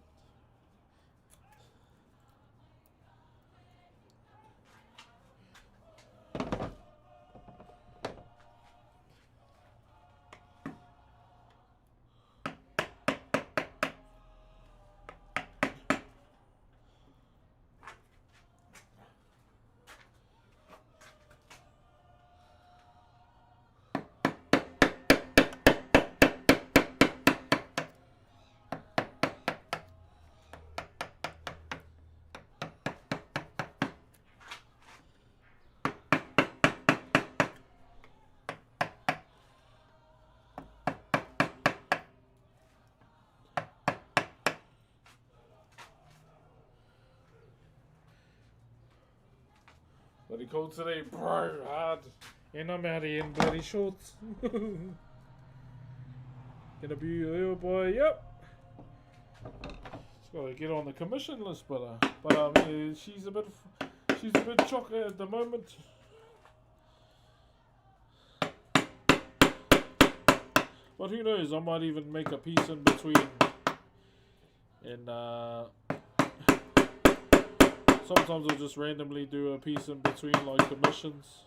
Bloody cold today, bro. Hard. And I'm out here in bloody shorts. Gonna be a little boy. Yep. Just gotta get on the commission list, but she's a bit chocker at the moment. But who knows? I might even make a piece in between. And sometimes I'll just randomly do a piece in between, like commissions.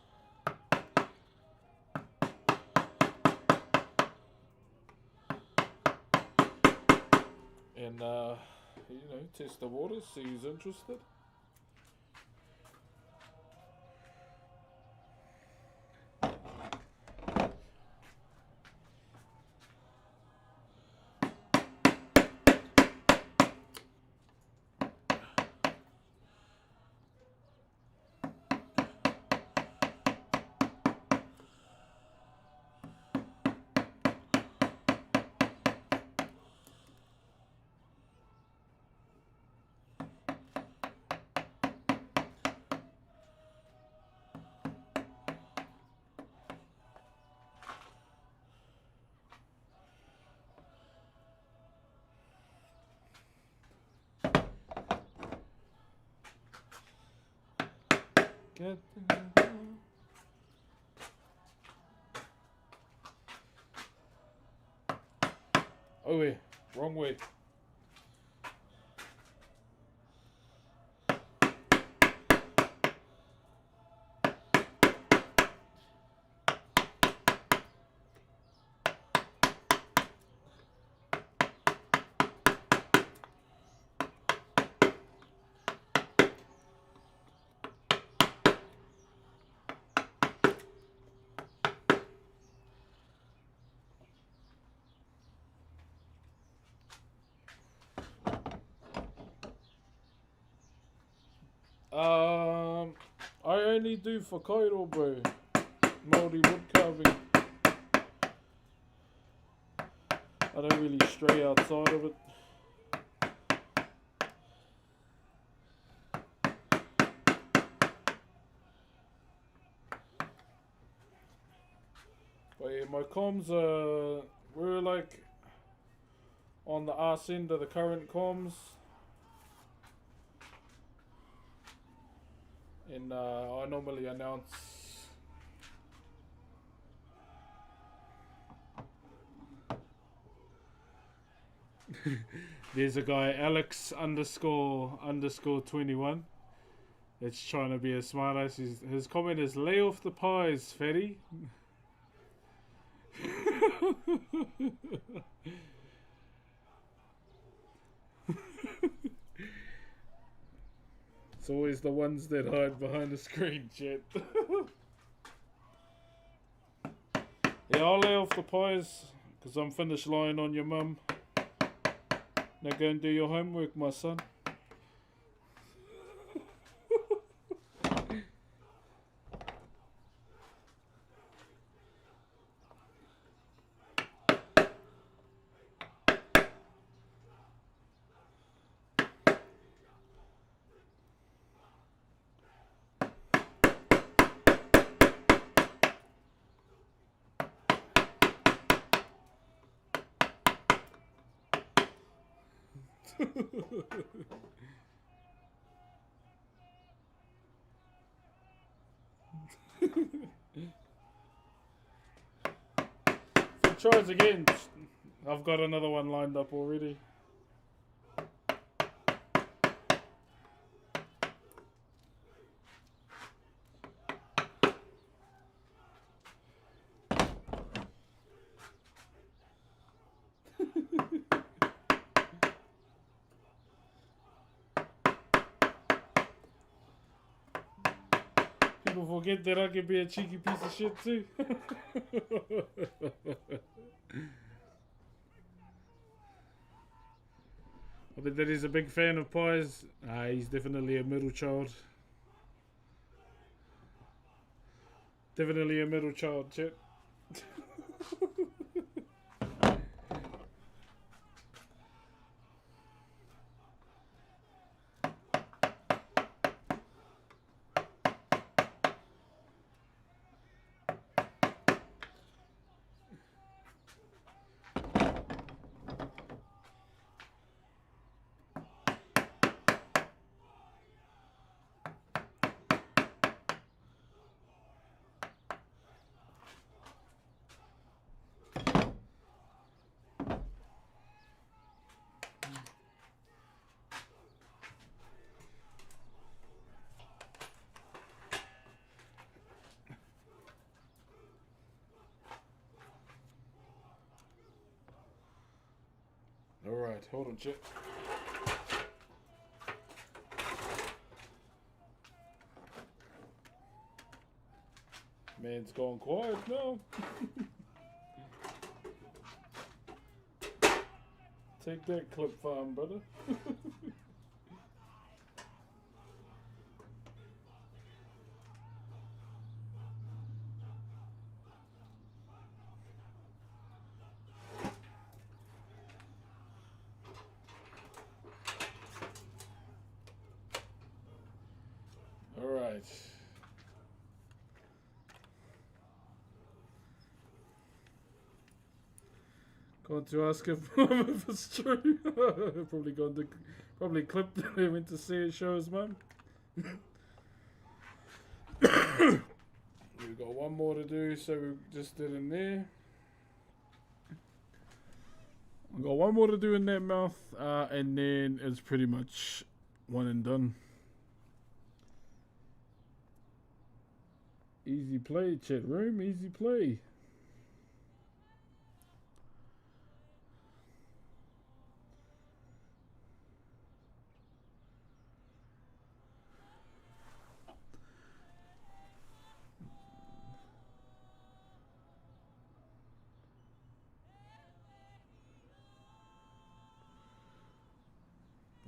And test the waters, see who's interested. Oh wait, wrong way. I only do Whakairo, bro. Maori wood carving. I don't really stray outside of it. But yeah, my comms we're like on the arse end of the current comms. And I normally announce there's a guy Alex __21. It's trying to be a smart ass. His comment is lay off the pies, fatty. It's always the ones that hide behind the screen, chat. Yeah, I'll lay off the pies because I'm finished lying on your mum. Now go and do your homework, my son. If it tries again, I've got another one lined up already. People forget that I can be a cheeky piece of shit too. I bet that he's a big fan of pies. He's definitely a middle child. Definitely a middle child, chat. Alright, hold on, chat. Man's gone quiet now. Take that, clip farm, brother. Alright. Going to ask if it's true. Probably clipped him into see it show his mum. We've got one more to do, so we just did in there. We've got one more to do in that mouth, and then it's pretty much one and done. Easy play, chat room, easy play.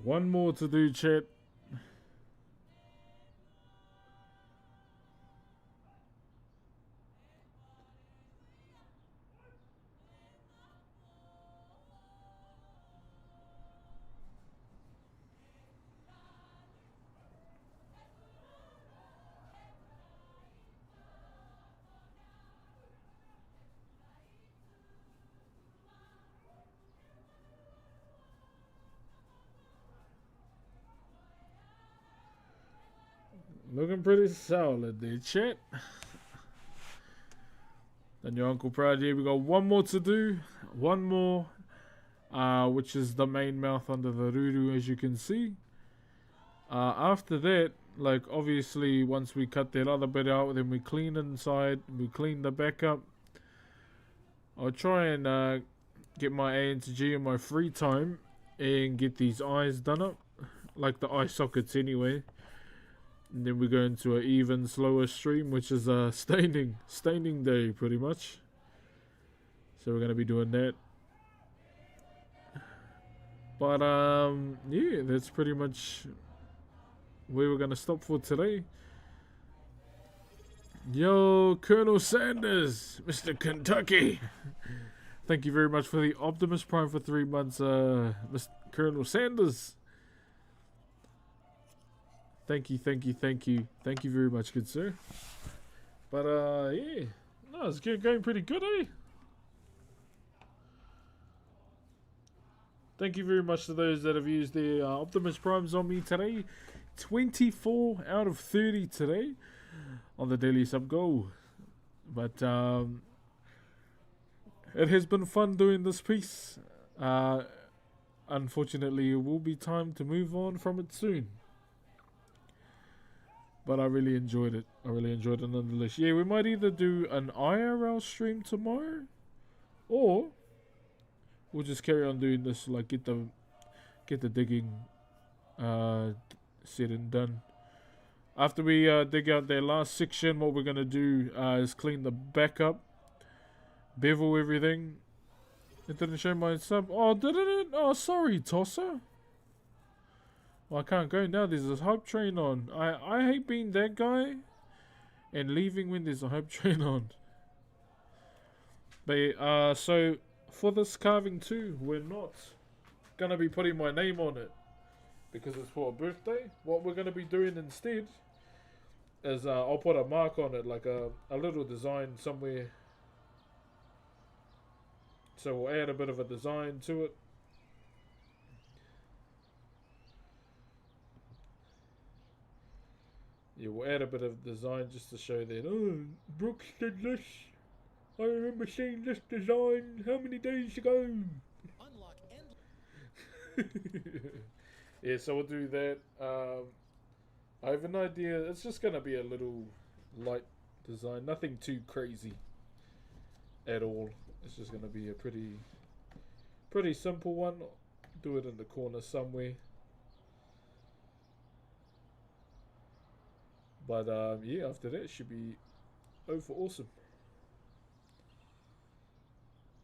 One more to do, chat. Looking pretty solid there, chat. Then your Uncle Proud here. We got one more to do. One more, which is the main mouth under the ruru, as you can see. After that, Like, obviously, once we cut that other bit out, then we clean inside, we clean the back up. I'll try and get my A into G in my free time and get these eyes done up, like the eye sockets anyway. And then we go into an even slower stream, which is a staining day pretty much. So we're gonna be doing that. But yeah, that's pretty much where we're gonna stop for today. Yo, Colonel Sanders, Mr. Kentucky. Thank you very much for the Optimus Prime for 3 months, Mr. Colonel Sanders. Thank you very much, good sir. But yeah, no, it's going pretty good, eh? Thank you very much to those that have used their Optimus Primes on me today. 24 out of 30 today on the daily sub goal. But it has been fun doing this piece. Unfortunately, it will be time to move on from it soon. But I really enjoyed it. Nonetheless. Yeah, we might either do an IRL stream tomorrow, or we'll just carry on doing this, like get the digging said and done. After we dig out their last section, what we're gonna do is clean the back up, bevel everything. It didn't show my sub. Oh, didn't it? Oh, sorry, Tosser. Well, I can't go now. There's a hype train on. I hate being that guy and leaving when there's a hype train on. But so for this carving too, we're not gonna be putting my name on it because it's for a birthday. What we're gonna be doing instead is I'll put a mark on it, like a little design somewhere. So we'll add a bit of a design to it. Yeah, we'll add a bit of design just to show that, oh, Brooks did this. I remember seeing this design how many days ago? Yeah, so we'll do that. I have an idea. It's just going to be a little light design. Nothing too crazy at all. It's just going to be a pretty simple one. Do it in the corner somewhere. But yeah, after that, it should be over awesome.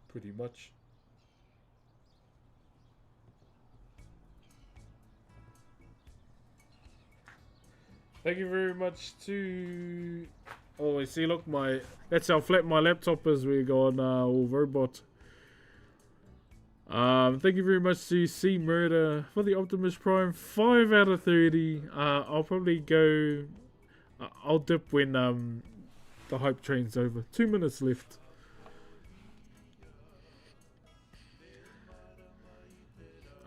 Pretty much. Thank you very much to... Oh, see, look, that's how flat my laptop is. We're going all robot. Thank you very much to C Murder for the Optimus Prime. 5 out of 30. I'll probably go... I'll dip when the hype train's over. 2 minutes left.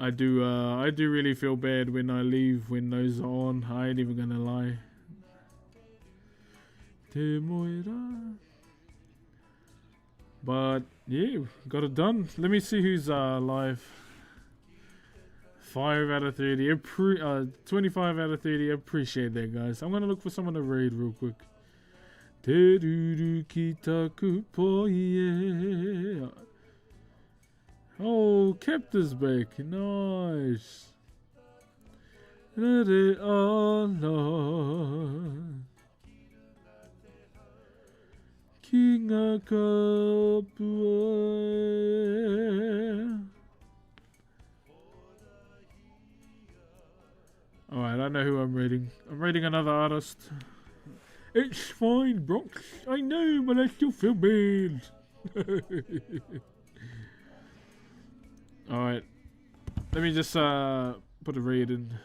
I do really feel bad when I leave when those are on. I ain't even gonna lie. But yeah, got it done. Let me see who's live. 5 out of 30. 25 out of 30. I appreciate that, guys. I'm gonna look for someone to raid real quick. Oh, Captain's back. Nice. Let it all on. King Alright, I know who I'm reading. I'm reading another artist. It's fine, Brox. I know, but I still feel bad. Alright. Let me just put a raid in.